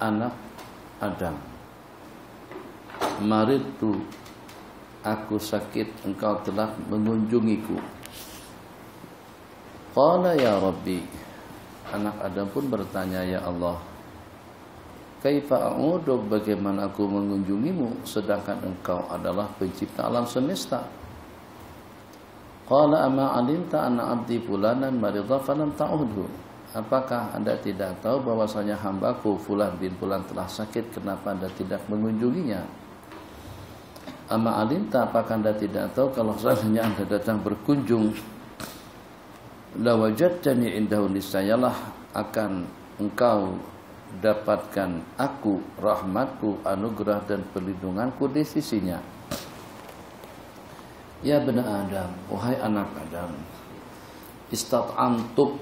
anak Adam, maridtu, aku sakit, engkau telah mengunjungiku. Qala ya Rabbi, anak Adam pun bertanya, ya Allah, kaifa a'uduk, bagaimana aku mengunjungimu sedangkan engkau adalah pencipta alam semesta. Qala ama alimta anna abdi fulanan maridha falam ta'udhu, apakah anda tidak tahu bahwasanya hambaku fulan bin fulan telah sakit, kenapa anda tidak mengunjunginya? Ama alimta, apakah anda tidak tahu kalau seandainya anda datang berkunjung, la wajadtani indahu, niscayalah akan engkau dapatkan aku, rahmatku, anugerah dan perlindunganku di sisinya. Ya bani Adam, wahai anak Adam, istat'amtuk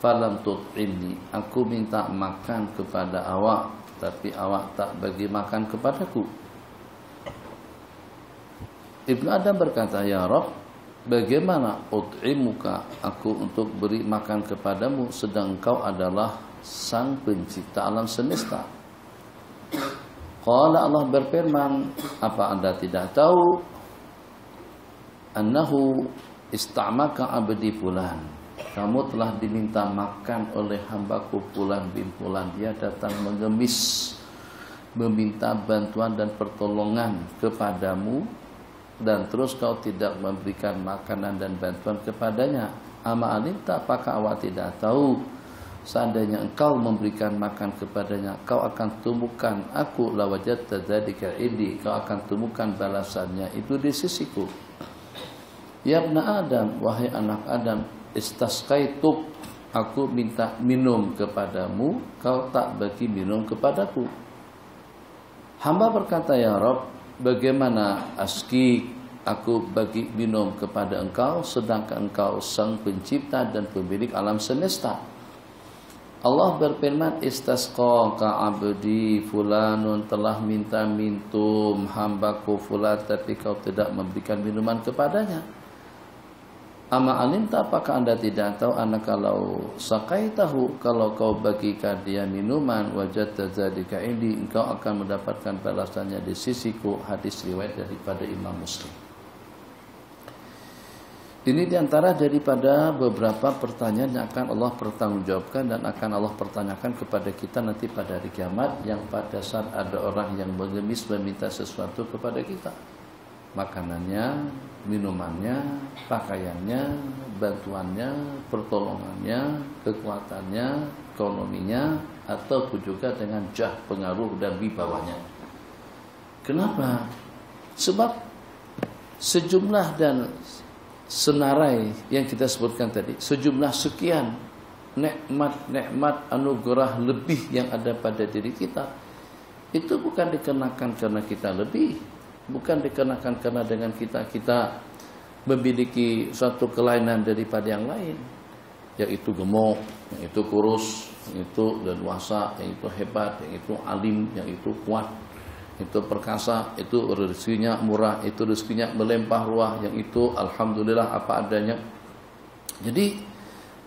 falam tut'imni, aku minta makan kepada awak, tapi awak tak bagi makan kepadaku. Ibnu Adam berkata, ya Rabb, bagaimana ut'imuka, aku untuk beri makan kepadamu sedang engkau adalah sang pencipta alam semesta. Qala, Allah berfirman, apa anda tidak tahu annahu istamaka abdi fulan, kamu telah diminta makan oleh hambaku fulan bin fulan, dia datang mengemis meminta bantuan dan pertolongan kepadamu, dan terus kau tidak memberikan makanan dan bantuan kepadanya. Ama alimta, apakah awak tidak tahu seandainya engkau memberikan makan kepadanya, kau akan temukan aku, la wajadta dzalika indi, kau akan temukan balasannya itu di sisiku. Ya ibn Adam, wahai anak Adam, istasqaituk, aku minta minum kepadamu, kau tak bagi minum kepadaku. Hamba berkata, ya Rabb, bagaimana aski, aku bagi minum kepada engkau sedangkan engkau sang pencipta dan pemilik alam semesta. Allah berfirman, istasqa abdi fulanun, telah minta minum hambaku fulan tapi kau tidak memberikan minuman kepadanya. Ama alimta, apakah anda tidak tahu anak kalau saqaitahu, kalau kau bagikan dia minuman, wajadta dzalika indi, engkau akan mendapatkan balasannya di sisiku. Hadis riwayat daripada Imam Muslim. Ini diantara daripada beberapa pertanyaan yang akan Allah pertanggungjawabkan dan akan Allah pertanyakan kepada kita nanti pada hari kiamat, yang pada saat ada orang yang mengemis meminta sesuatu kepada kita, makanannya, minumannya, pakaiannya, bantuannya, pertolongannya, kekuatannya, ekonominya, ataupun juga dengan jah, pengaruh dan wibawanya. Kenapa? Sebab sejumlah dan senarai yang kita sebutkan tadi, sejumlah sekian nikmat-nikmat anugerah lebih yang ada pada diri kita, itu bukan dikenakan karena kita lebih, bukan dikenakan karena dengan kita memiliki suatu kelainan daripada yang lain, yaitu gemuk, yang itu kurus, yang itu leluasa, yang itu hebat, yang itu alim, yang itu kuat, itu perkasa, itu rezekinya murah, itu rezekinya melimpah ruah, yang itu alhamdulillah apa adanya. Jadi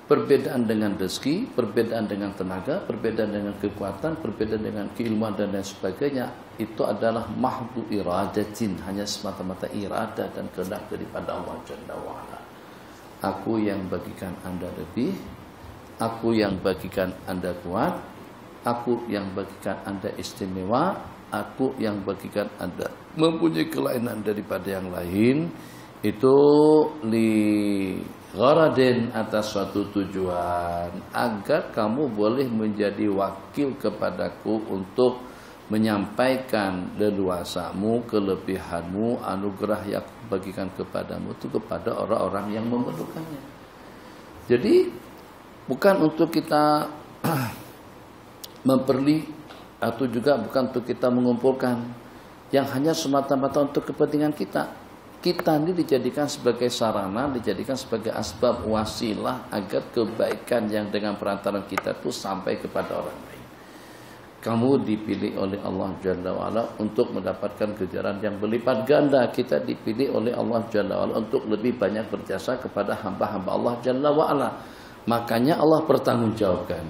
perbedaan dengan rezeki, perbedaan dengan tenaga, perbedaan dengan kekuatan, perbedaan dengan keilmuan dan lain sebagainya, itu adalah mahdu iradatin, hanya semata-mata irada dan kehendak daripada Allah Jalla wa'ala. Aku yang bagikan anda lebih, aku yang bagikan anda kuat, aku yang bagikan anda istimewa, aku yang bagikan anda mempunyai kelainan daripada yang lain. Itu li gharadin, atas suatu tujuan, agar kamu boleh menjadi wakil kepadaku untuk menyampaikan leluasamu, kelebihanmu, anugerah yang bagikan kepadamu itu kepada orang-orang yang memerlukannya. Jadi bukan untuk kita atau juga bukan untuk kita mengumpulkan yang hanya semata-mata untuk kepentingan kita. Kita ini dijadikan sebagai sarana, dijadikan sebagai asbab wasilah agar kebaikan yang dengan perantaran kita itu sampai kepada orang lain. Kamu dipilih oleh Allah Jalla wa'ala untuk mendapatkan kejaran yang berlipat ganda. Kita dipilih oleh Allah Jalla wa'ala untuk lebih banyak berjasa kepada hamba-hamba Allah Jalla wa'ala. Makanya Allah pertanggungjawabkan.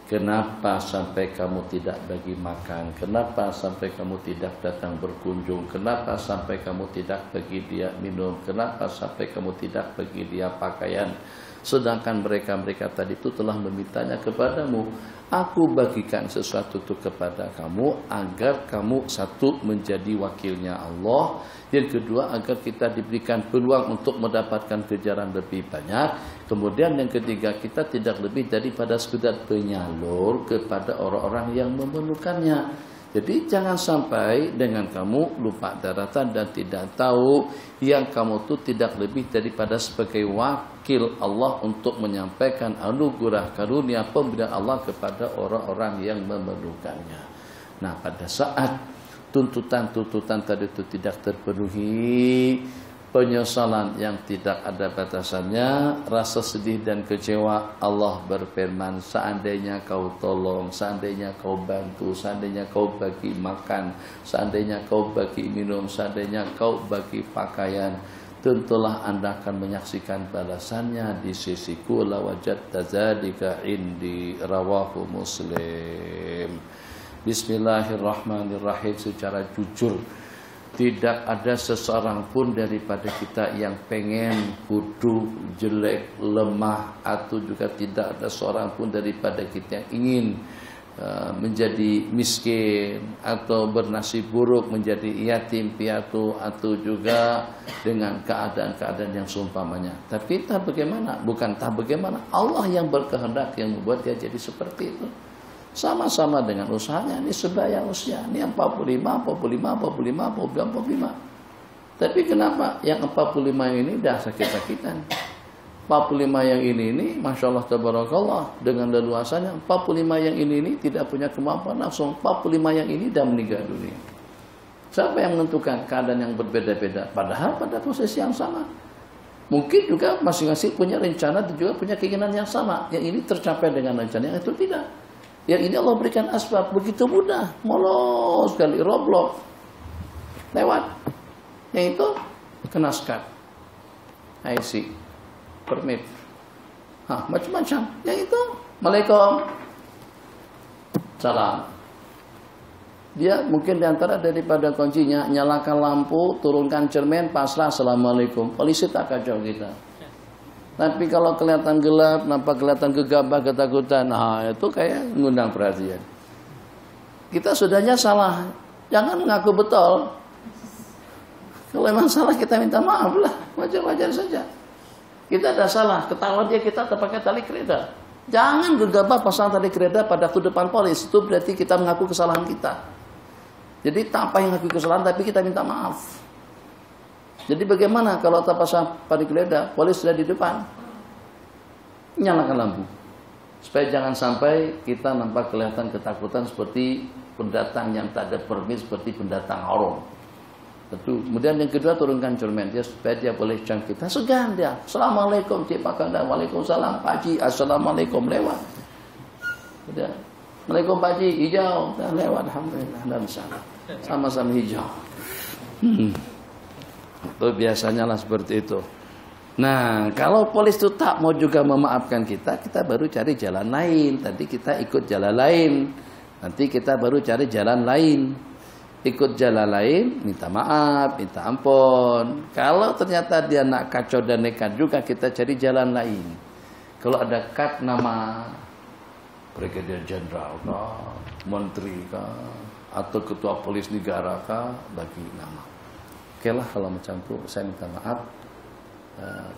Kenapa sampai kamu tidak bagi makan? Kenapa sampai kamu tidak datang berkunjung? Kenapa sampai kamu tidak bagi dia minum? Kenapa sampai kamu tidak bagi dia pakaian? Sedangkan mereka tadi itu telah memintanya kepadamu. Aku bagikan sesuatu itu kepada kamu agar kamu satu menjadi wakilnya Allah, yang kedua agar kita diberikan peluang untuk mendapatkan kejaran lebih banyak, kemudian yang ketiga kita tidak lebih daripada sekedar penyalur kepada orang-orang yang memerlukannya. Jadi jangan sampai dengan kamu lupa daratan dan tidak tahu yang kamu itu tidak lebih daripada sebagai wakil Allah untuk menyampaikan anugerah karunia pemberian Allah kepada orang-orang yang memerlukannya. Nah, pada saat tuntutan-tuntutan tadi itu tidak terpenuhi, penyesalan yang tidak ada batasannya, rasa sedih dan kecewa, Allah berfirman, seandainya kau tolong, seandainya kau bantu, seandainya kau bagi makan, seandainya kau bagi minum, seandainya kau bagi pakaian, tentulah Anda akan menyaksikan balasannya di sisiku, la wajadta dzalika indi, rawahu Muslim. Bismillahirrahmanirrahim. Secara jujur, tidak ada seseorang pun daripada kita yang pengen buruk, jelek, lemah, atau juga tidak ada seorang pun daripada kita yang ingin menjadi miskin atau bernasib buruk, menjadi yatim piatu, atau juga dengan keadaan-keadaan yang seumpamanya. Tapi tak bagaimana, bukan tak bagaimana, Allah yang berkehendak yang membuat dia jadi seperti itu. Sama-sama dengan usahanya, ini sebaya usia, ini 45. Tapi kenapa yang 45 ini dah sakit-sakitan? 45 yang ini Masya Allah tabarakallah dengan leluasanya. 45 yang ini tidak punya kemampuan langsung. 45 yang ini dah meninggal dunia. Siapa yang menentukan keadaan yang berbeda-beda? Padahal pada posisi yang sama. Mungkin juga masing-masing punya rencana dan juga punya keinginan yang sama. Yang ini tercapai dengan rencana, yang itu tidak. Yang ini Allah berikan asbab, begitu mudah, molos sekali, roblok, lewat. Yang itu kena skat, IC, permit, macam-macam. Yang itu, Waalaikumsalam. Salam. Dia mungkin diantara daripada kuncinya, nyalakan lampu, turunkan cermin, pasrah, Assalamualaikum. Polisi tak kacau kita. Tapi kalau kelihatan gelap, nampak kelihatan gegabah, ketakutan, itu kayak mengundang perhatian. Kita sudahnya salah, jangan mengaku betul. Kalau memang salah kita minta maaf lah, wajar-wajar saja. Kita ada salah, ketahuan dia kita terpakai tali kereta. Jangan gegabah pasang tali kereta pada waktu depan polis, itu berarti kita mengaku kesalahan kita. Jadi tak apa yang mengaku kesalahan, tapi kita minta maaf. Jadi bagaimana kalau tak pasang tali kereta, polis sudah di depan, nyalakan lampu, supaya jangan sampai kita nampak kelihatan ketakutan seperti pendatang yang tak ada permit, seperti pendatang haram. Tentu. Kemudian yang kedua, turunkan cermin dia supaya dia boleh jam kita, segan dia. Assalamualaikum, Cik Pak Kanda. Waalaikumsalam, Pak Haji. Assalamualaikum, lewat. Kemudian, Waalaikumsalam, Pak Haji, hijau. Dan lewat, alhamdulillah. Dan salam. Sama-sama hijau. Itu biasanya lah seperti itu. Nah, kalau polis itu tak mau juga memaafkan kita, kita baru cari jalan lain. Tadi kita ikut jalan lain, nanti kita baru cari jalan lain. Ikut jalan lain, minta maaf, minta ampun. Kalau ternyata dia nak kacau dan nekat juga, kita cari jalan lain. Kalau ada kad nama Brigadier Jenderal kah, Menteri kah, atau Ketua Polis Negara kah, bagi nama. Oke lah, kalau macam itu saya minta maaf.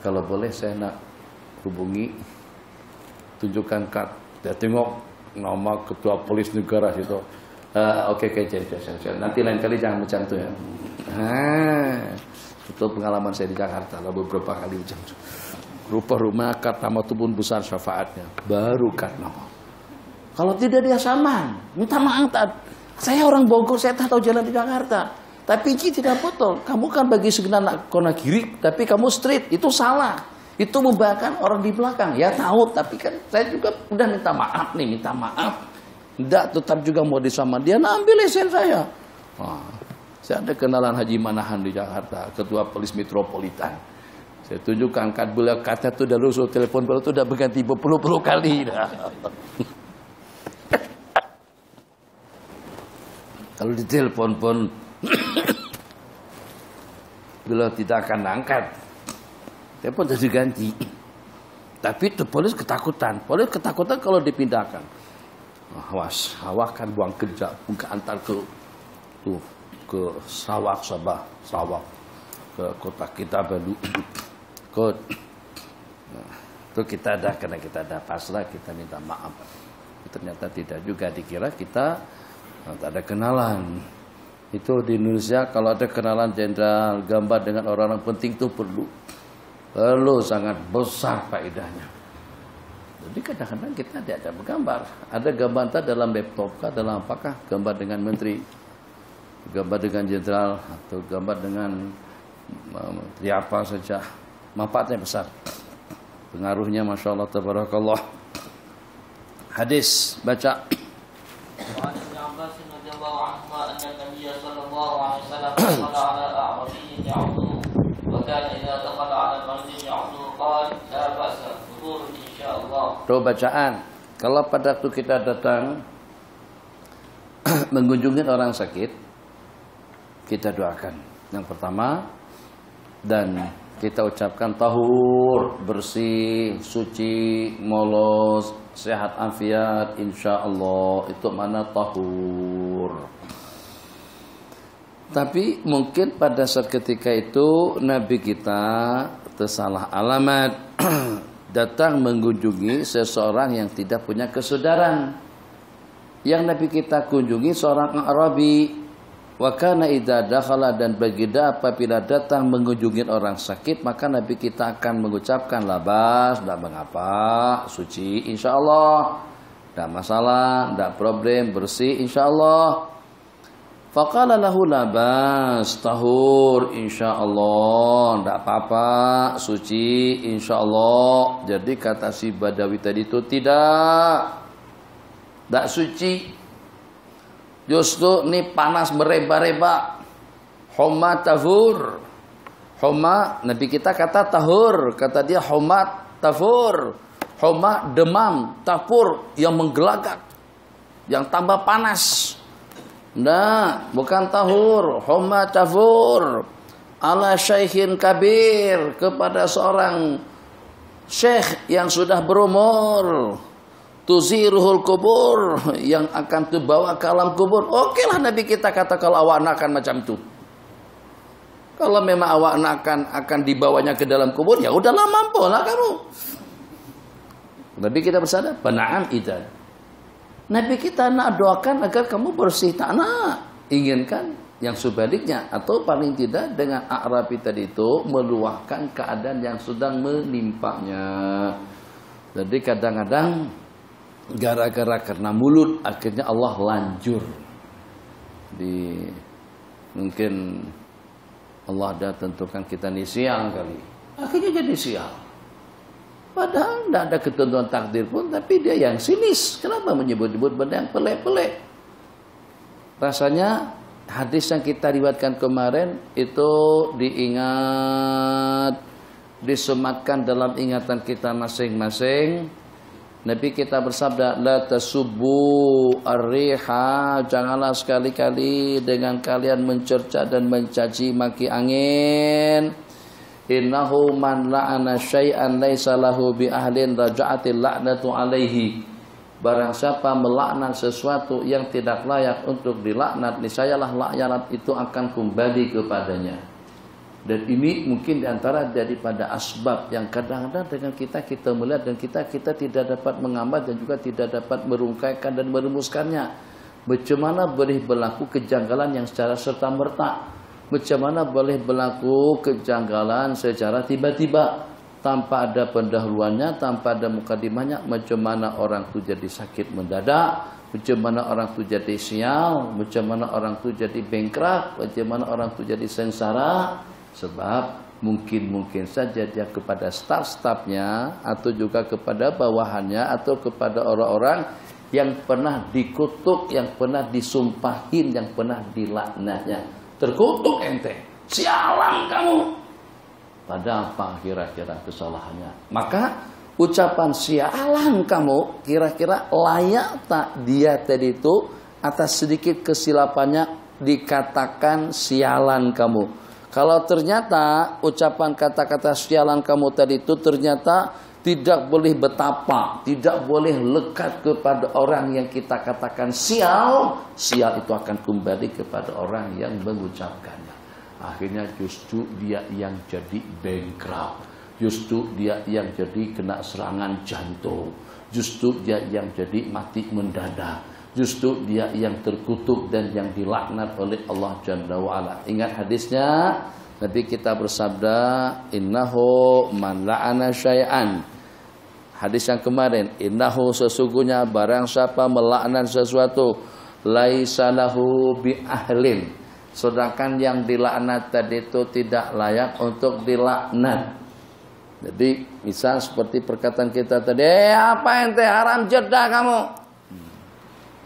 Kalau boleh saya nak hubungi, tunjukkan kad. Dia tengok nama Ketua Polis Negara situ. Oke, nanti lain kali jangan macam itu ya. Itu pengalaman saya di Jakarta lah, beberapa kali macam itu. Rupa-rumah kad nama itu pun besar syafaatnya. Baru kad nama. Kalau tidak dia saman, minta maaf. Saya orang Bogor, saya tak tahu jalan di Jakarta. Tapi ini tidak betul. Kamu kan bagi segenap kona kiri, tapi kamu street, itu salah. Itu membahayakan orang di belakang. Ya tahu, tapi kan saya juga udah minta maaf nih, minta maaf. Tidak, tetap juga mau disama dia, nah ambil lesen saya. Saya ada kenalan Haji Manahan di Jakarta, Ketua Polis Metropolitan. Saya tunjukkan kad beliau, kata itu udah lusuh, telepon beliau itu udah berganti berpuluh-puluh kali. Kalau ditelepon pun beliau tidak akan angkat. Telepon sudah diganti. Tapi itu polisi ketakutan. Polisi ketakutan kalau dipindahkan. Awas kan buang kerja, ke antar ke Sarawak, Sabah, Sarawak, ke kota kita baru. Itu kita ada, karena kita ada pasrah, kita minta maaf. Ternyata tidak juga, dikira kita tak ada kenalan. Itu di Indonesia kalau ada kenalan jenderal, gambar dengan orang-orang penting itu perlu sangat besar faedahnya. Jadi kadang-kadang kita diajak bergambar. Ada gambar entah dalam laptop kah, dalam apakah, gambar dengan menteri, gambar dengan jenderal, atau gambar dengan menteri apa saja. Manfaatnya besar. Pengaruhnya Masya Allah, tabarakallah. Hadis, baca. Tuh bacaan. Kalau pada waktu kita datang mengunjungi orang sakit, kita doakan. Yang pertama, dan kita ucapkan tahur, bersih, suci, molos, sehat afiat, insya Allah. Itu mana tahur. Tapi mungkin pada saat ketika itu Nabi kita tersalah alamat, datang mengunjungi seseorang yang tidak punya kesadaran. Yang Nabi kita kunjungi seorang Arabi. Wa kana idza dakhala, dan baginda apabila datang mengunjungi orang sakit, maka Nabi kita akan mengucapkan labas, tidak mengapa, suci insyaallah, tidak masalah, tidak problem, bersih insyaallah. Faqala lahu labas, tahur insyaallah, tidak apa-apa, suci insyaallah. Jadi kata si Badawi tadi itu tidak suci. Justru ini panas bereba-reba. Homa tahur. Homa, Nabi kita kata tahur. Kata dia homa tahur. Homa demam. Tahur yang menggelagak. Yang tambah panas. Nah, bukan tahur. Homa tahur. Ala syekhin kabir. Kepada seorang syekh yang sudah berumur. Tuziruhul kubur, yang akan terbawa ke alam kubur. Oke lah Nabi kita kata kalau awak akan macam itu. Kalau memang awak akan dibawanya ke dalam kubur, ya udahlah, mampu lah kamu. Nabi kita bersabda, "Na'am idzan." Nabi kita nak doakan agar kamu bersih, tak nak inginkan yang sebaliknya, atau paling tidak dengan Arabi tadi itu meluahkan keadaan yang sedang menimpanya. Jadi kadang-kadang gara-gara karena mulut akhirnya Allah lanjur. Mungkin Allah dah tentukan kita ni sial kali. Akhirnya jadi sial. Padahal tidak ada ketentuan takdir pun, tapi dia yang sinis. Kenapa menyebut-nyebut benda yang pelik-pelik? Rasanya hadis yang kita riwayatkan kemarin itu diingat, disematkan dalam ingatan kita masing-masing. Nabi kita bersabda, la tasubbu ar-riha, janganlah sekali-kali dengan kalian mencerca dan mencaci maki angin. Innahu man la'ana syai'an laisa lahu bi ahlin raja'atil la'natu alaihi. Barang siapa melaknat sesuatu yang tidak layak untuk dilaknat, niscayalah laknat itu akan kembali kepadanya. Dan ini mungkin diantara daripada asbab yang kadang-kadang dengan kita melihat dan kita tidak dapat mengambat dan juga tidak dapat merungkaikan dan merumuskannya. Bagaimana boleh berlaku kejanggalan yang secara serta-merta? Bagaimana boleh berlaku kejanggalan secara tiba-tiba tanpa ada pendahuluannya, tanpa ada mukadimahnya? Bagaimana orang itu jadi sakit mendadak? Bagaimana orang itu jadi sial? Bagaimana orang itu jadi bengkrak? Bagaimana orang itu jadi sengsara? Sebab mungkin saja dia kepada staf-stafnya atau juga kepada bawahannya atau kepada orang-orang yang pernah dikutuk, yang pernah disumpahin, yang pernah dilaknatnya. Terkutuk ente, sialan kamu. Pada apa kira-kira kesalahannya? Maka ucapan sialan kamu kira-kira layak tak dia tadi itu atas sedikit kesilapannya dikatakan sialan kamu. Kalau ternyata ucapan kata-kata sialan kamu tadi itu ternyata tidak boleh betapa, tidak boleh lekat kepada orang yang kita katakan sial, sial itu akan kembali kepada orang yang mengucapkannya. Akhirnya justru dia yang jadi bankrupt, justru dia yang jadi kena serangan jantung, justru dia yang jadi mati mendadak, justru dia yang terkutuk dan yang dilaknat oleh Allah Jalla wa'ala. Ingat hadisnya, Nabi kita bersabda, innahu man la'ana syai'an. Hadis yang kemarin, innahu sesungguhnya barang siapa melaknat sesuatu, laisa lahu bi ahlin. Sedangkan yang dilaknat tadi itu tidak layak untuk dilaknat. Jadi misal seperti perkataan kita tadi, apa ente haram jedah kamu.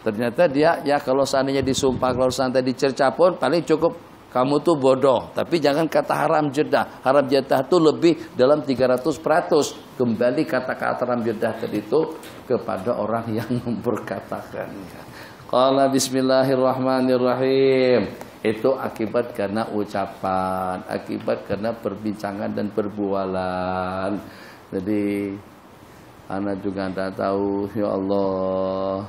Ternyata dia, ya kalau seandainya disumpah, kalau seandainya dicerca pun paling cukup kamu tuh bodoh. Tapi jangan kata haram jedah. Haram jedah itu lebih dalam 300%. Kembali kata-kata haram jedah tadi itu kepada orang yang memperkatakannya. Qala bismillahirrahmanirrahim. Itu akibat karena ucapan, akibat karena perbincangan dan perbualan. Jadi anak juga tidak tahu, ya Allah,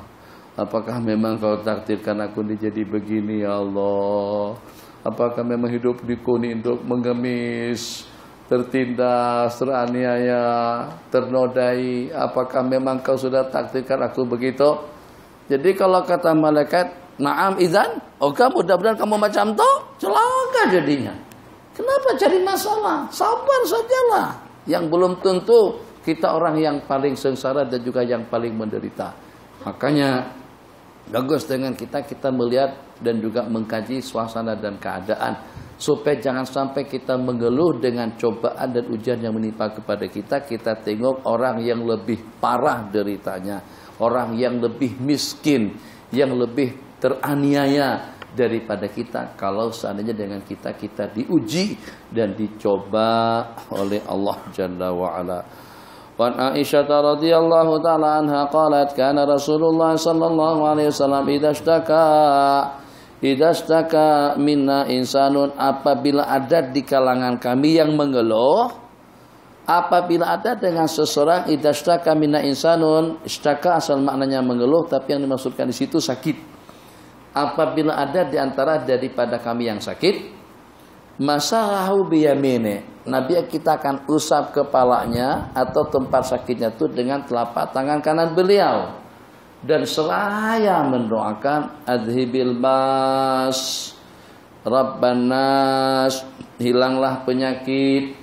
apakah memang kau takdirkan aku jadi begini, ya Allah? Apakah memang hidup dikuni untuk mengemis, tertindas, teraniaya, ternodai? Apakah memang kau sudah takdirkan aku begitu? Jadi kalau kata malaikat, na'am idzan, oke mudah-mudahan kamu macam itu, celaka jadinya. Kenapa cari masalah? Sabar sajalah. Yang belum tentu kita orang yang paling sengsara dan juga yang paling menderita. Makanya bagus dengan kita melihat dan juga mengkaji suasana dan keadaan, supaya jangan sampai kita mengeluh dengan cobaan dan ujian yang menimpa kepada kita. Kita tengok orang yang lebih parah deritanya, orang yang lebih miskin, yang lebih teraniaya daripada kita. Kalau seandainya dengan kita diuji dan dicoba oleh Allah Jalla wa'ala. Wa Aisyah radhiyallahu ta'ala anha qalat kana Rasulullah sallallahu alaihi wasallam idza shtaka minna insanun, apabila ada di kalangan kami yang mengeluh, apabila ada dengan seseorang, idza shtaka minna insanun, ishtaka asal maknanya mengeluh, tapi yang dimaksudkan di situ sakit. Apabila ada di antara daripada kami yang sakit, masalahu biyamine, Nabi kita akan usap kepalanya atau tempat sakitnya itu dengan telapak tangan kanan beliau. Dan seraya mendoakan adhibil bas Rabbanas, hilanglah penyakit.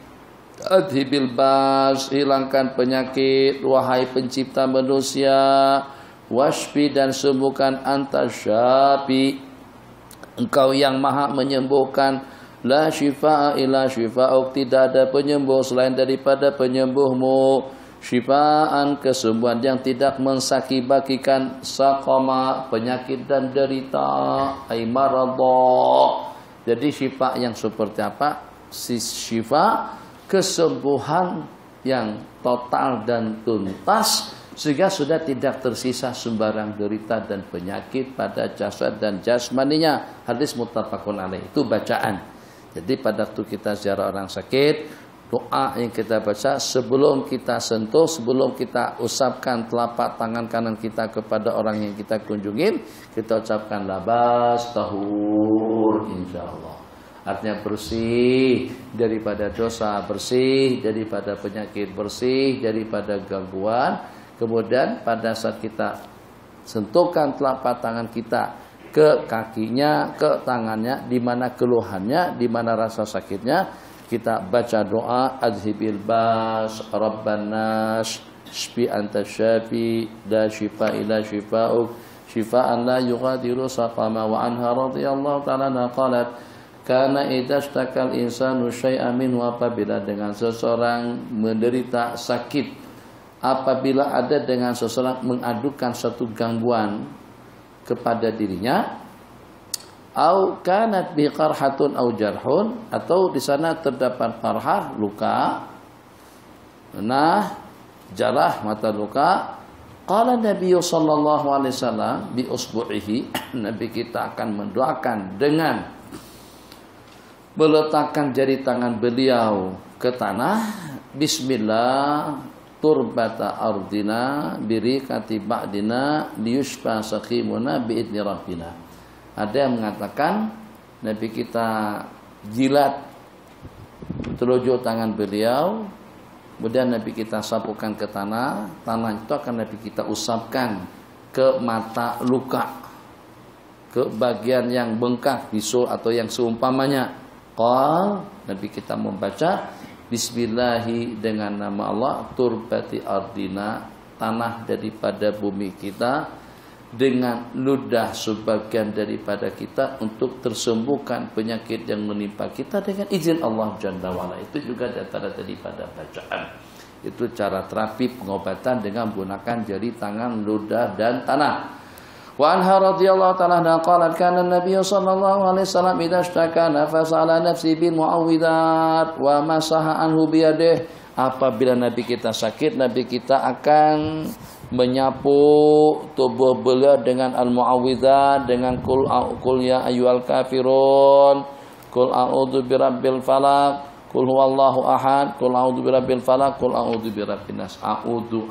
Adhibil bas, hilangkan penyakit, wahai pencipta manusia. Washfi, dan sembuhkan, anta syafi, engkau yang maha menyembuhkan. La syifa'a illa syifa'uk, tidak ada penyembuh selain daripada penyembuhmu. Syifa'an, kesembuhan yang tidak mensakibakikan, saqama, penyakit dan derita, ay maradha. Jadi syifa yang seperti apa? Syifa, kesembuhan yang total dan tuntas, sehingga sudah tidak tersisa sembarang derita dan penyakit pada jasad dan jasmaninya. Hadis muttafaqun alaih, itu bacaan. Jadi pada waktu kita ziarah orang sakit, doa yang kita baca sebelum kita sentuh, sebelum kita usapkan telapak tangan kanan kita kepada orang yang kita kunjungin, kita ucapkan labas tahur insyaallah. Artinya bersih daripada dosa, bersih daripada penyakit, bersih daripada gangguan. Kemudian pada saat kita sentuhkan telapak tangan kita ke kakinya, ke tangannya, di mana keluhannya, di mana rasa sakitnya, kita baca doa adhibil bas Rabbanas shfi anta syafi la syifa illa syifa'uk syifa'an la yughadiru saqama. Wa anha radhiyallahu ta'ala qalat kana idza istakal insanu syai'an minhu, apabila dengan seseorang menderita sakit, apabila ada dengan seseorang mengadukan satu gangguan kepada dirinya, au kanat bi qarhatun au jarhun, atau di sana terdapat qarhah, luka, nah jarah, mata luka, Qala Nabi sallallahu alaihi wasallam bi usbu'ihi, Nabi kita akan mendoakan dengan meletakkan jari tangan beliau ke tanah. Bismillah turbata ardina birikati ba'dina liyushfa sakhimuna bi'idni rabbina. Ada yang mengatakan Nabi kita jilat telunjuk tangan beliau, kemudian Nabi kita sapukan ke tanah. Tanah itu akan Nabi kita usapkan ke mata luka, ke bagian yang bengkak, bisul atau yang seumpamanya. Qal, Nabi kita membaca Bismillahi dengan nama Allah, turbati ardina, tanah daripada bumi kita, dengan ludah sebagian daripada kita untuk tersembuhkan penyakit yang menimpa kita dengan izin Allah Jalla wa'ala. Itu juga antara daripada bacaan. Itu cara terapi pengobatan dengan menggunakan jari tangan, ludah dan tanah. Wa anha radhiyallahu ta'ala anha qalat kana an-nabiy sallallahu alaihi wasallam idza ishtaka nafasa ala nafsi bil mu'awwidzat wa masaha anhu bi yadihi. Apabila Nabi kita sakit, Nabi kita akan menyapu tubuh beliau dengan al-mu'awwidzat, dengan qul ya ayyuhal kafirun, qul a'udzu birabbil falaq, qul huwallahu ahad, qul a'udzu birabbil falaq, qul a'udzu birabbin nas. A'udzu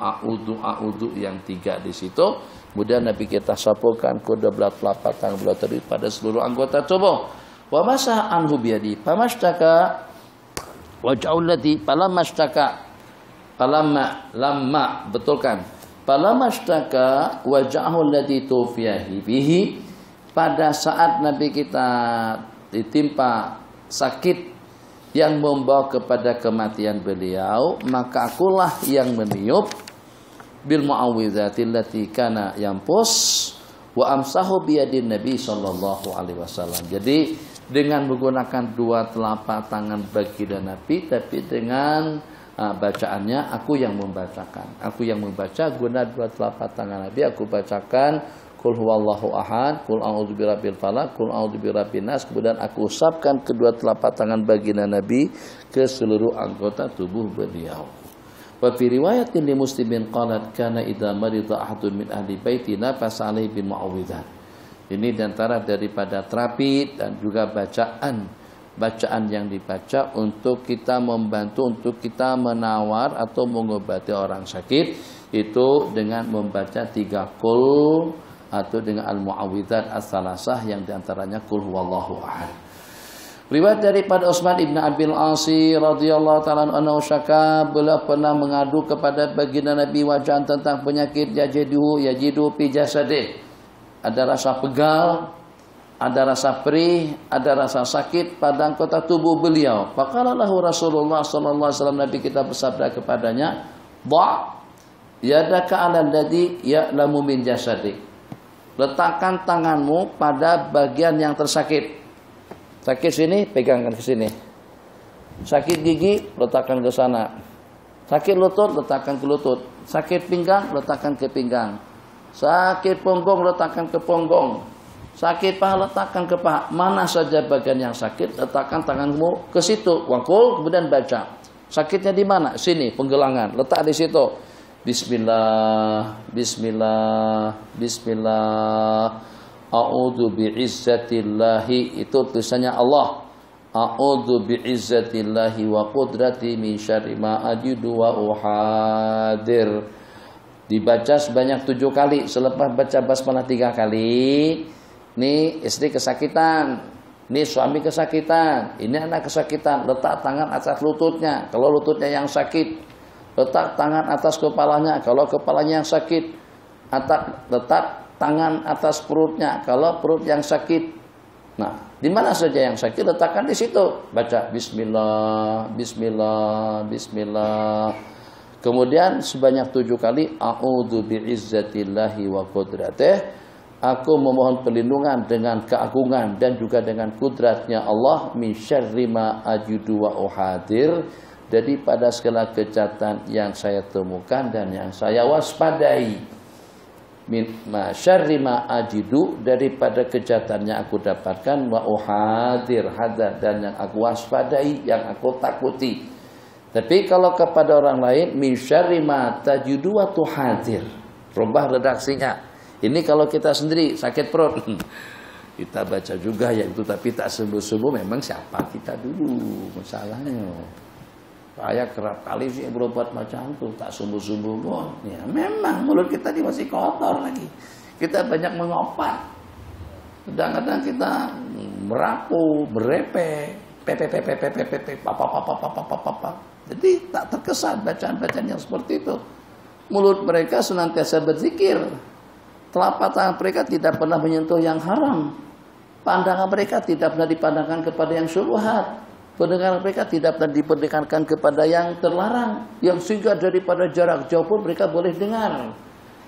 yang 3 di situ. Kemudian Nabi kita sapukan kedua telapak tangan beliau tadi pada seluruh anggota tubuh. Wa masah anhu biyadi pamashtaka waj'ul ladzi palamashtaka lamma betulkan palamashtaka waj'ul ladzi tufiyahi bihi. Pada saat Nabi kita ditimpa sakit yang membawa kepada kematian beliau, maka akulah yang meniup bil mu'awwidzati allati kana yampus wa amsahu biyadin Nabi sallallahu alaihi wasallam. Jadi dengan menggunakan dua telapak tangan baginda Nabi, tapi dengan bacaannya aku yang membacakan. Aku yang membaca guna dua telapak tangan Nabi, aku bacakan qul huwallahu ahad, qul a'udzu birabbil falaq, qul a'udzu birabbin nas. Kemudian aku usapkan kedua telapak tangan baginda Nabi ke seluruh anggota tubuh beliau. Wa fi riwayatin li Muslimin qalat kana idza marida ahadun min ahli baitina fas'alaihi bil mu'awwidzat. Ini diantara daripada terapi dan juga bacaan yang dibaca untuk kita membantu, untuk kita menawar atau mengobati orang sakit, itu dengan membaca 3 qul atau dengan al-mu'awwidzat as-salasah yang diantaranya qul huwallahu ahad. Riwayat daripada Utsman ibn Abil Asi radhiyallahu ta'ala anhu syaka, beliau pernah mengadu kepada baginda Nabi wajan tentang penyakit yajidu fi jasadih. Ada rasa pegal, ada rasa perih, ada rasa sakit pada anggota tubuh beliau. Faqala lahu Rasulullah sallallahu alaihi wasallam, Nabi kita bersabda kepadanya, "Dha' yadaka 'ala alladhi ya'lamu min jasadik." Letakkan tanganmu pada bagian yang tersakit. Sakit sini, pegangkan ke sini. Sakit gigi, letakkan ke sana. Sakit lutut, letakkan ke lutut. Sakit pinggang, letakkan ke pinggang. Sakit punggung, letakkan ke punggung. Sakit paha, letakkan ke paha. Mana saja bagian yang sakit, letakkan tanganmu ke situ. Waqul, kemudian baca. Sakitnya di mana? Sini, penggelangan. Letak di situ. Bismillah, bismillah, bismillah. A'udzu bi'izzatillahi, itu tulisannya Allah. A'udzu bi'izzatillahi wa qudrati min syarri ma ajidu wa uhadir. Dibaca sebanyak 7 kali. Selepas baca basmalah 3 kali, nih istri kesakitan, nih suami kesakitan, ini anak kesakitan, letak tangan atas lututnya kalau lututnya yang sakit, letak tangan atas kepalanya kalau kepalanya yang sakit, letak tangan atas perutnya kalau perut yang sakit. Nah, di mana saja yang sakit letakkan di situ. Baca bismillah, bismillah, bismillah. Kemudian sebanyak 7 kali a'udzu bi'izzatillahi wa qudratih. Aku memohon perlindungan dengan keagungan dan juga dengan kudratnya Allah, min syarri ma ajidu wa uhadir, daripada segala kejahatan yang saya temukan dan yang saya waspadai. Min syarri ma ajidu, daripada kejahatan yang aku dapatkan, wa uhadir, hadar, dan yang aku waspadai, yang aku takuti. Tapi kalau kepada orang lain, min syarri ma tajidu wa tuhadir, Rubah redaksinya. Ini kalau kita sendiri sakit perut, kita baca juga yang itu, tapi tak sembuh-sembuh. Memang siapa kita dulu masalahnya. Saya kerap kali sih berobat macam itu, tak sembuh-sembuh pun. Ya memang mulut kita ini masih kotor lagi. Kita banyak mengopat. Kadang-kadang kita merapu, berepe, jadi tak terkesan bacaan-bacaan yang seperti itu. Mulut mereka senantiasa berzikir. Telapak tangan mereka tidak pernah menyentuh yang haram. Pandangan mereka tidak pernah dipandangkan kepada yang syubhat. Pendengaran mereka tidak pernah diperdengarkan kepada yang terlarang. Yang sehingga daripada jarak jauh pun mereka boleh dengar.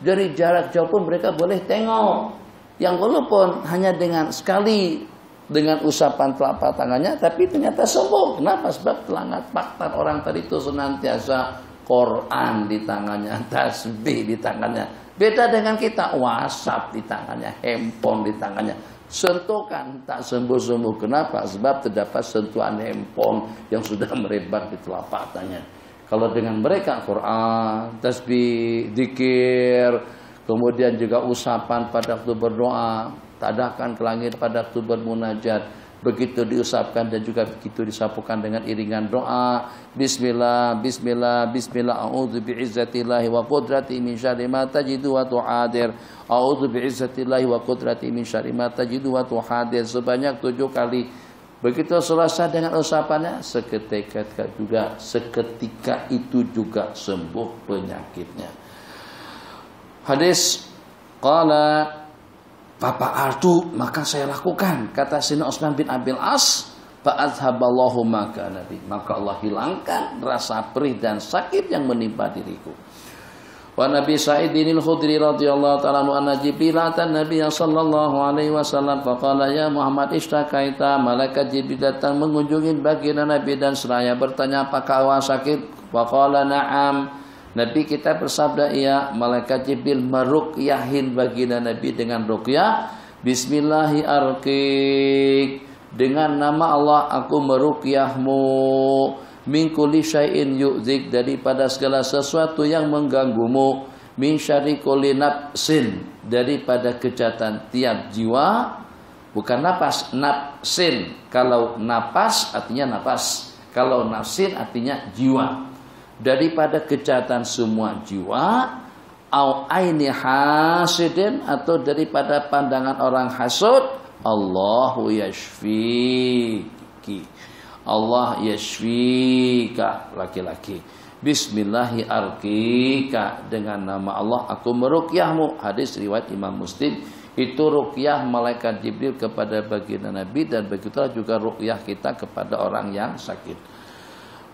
Dari jarak jauh pun mereka boleh tengok. Yang walaupun hanya dengan sekali, dengan usapan telapak tangannya, tapi ternyata sembuh. Kenapa? Sebab telapak orang tadi itu senantiasa Quran di tangannya, tasbih di tangannya. Beda dengan kita, WhatsApp di tangannya, handphone di tangannya. Sentuhkan tak sembuh-sembuh. Kenapa? Sebab terdapat sentuhan handphone yang sudah merebar di telapak tangannya. Kalau dengan mereka Quran, tasbih, zikir, kemudian juga usapan pada waktu berdoa, tadahkan ke langit pada waktu bermunajat. Begitu diusapkan dan juga begitu disapukan dengan iringan doa. Bismillah, bismillah, bismillah. A'udzu bi'izzatillahi wa qudratihi min syarri ma tajidu wa tuhadir. A'udzu bi'izzatillahi wa qudratihi min syarri ma tajidu wa tuhadir. Sebanyak 7 kali. Begitu selesai dengan usapannya, seketika itu juga sembuh penyakitnya. Hadis qala fa'altu, maka saya lakukan, kata Sayyidina Utsman bin Abil As, fa'adhaballahu maka nabi, maka Allah hilangkan rasa perih dan sakit yang menimpa diriku. Wa Nabi Sa'idin al-Khudri radhiyallahu ta'ala anhu anna Jibril atan Nabi sallallahu alaihi wasallam faqala ya Muhammad ishtakaita, malaikat Jibril datang mengunjungi baginda Nabi dan seraya bertanya apakah awak sakit? Faqala na'am. Nabi kita bersabda iya. Malaikat Jibril merukyahin baginda Nabi dengan rukyah, bismillahi arqik, dengan nama Allah aku merukyahmu, min kulli syai'in yu'dzik, daripada segala sesuatu yang mengganggumu, min syarri kulli nafsin, daripada kejahatan tiap jiwa. Bukan napas, nafsin. Kalau napas artinya napas, kalau nafsin artinya jiwa. Daripada kejahatan semua jiwa, au aini hasidin, atau daripada pandangan orang hasud. Allahu yashfiki, Allah yashfika, laki-laki. Bismillahi arqika, dengan nama Allah aku merukyahmu. Hadis riwayat Imam Muslim. Itu rukyah malaikat Jibril kepada baginda Nabi, dan begitulah juga rukyah kita kepada orang yang sakit.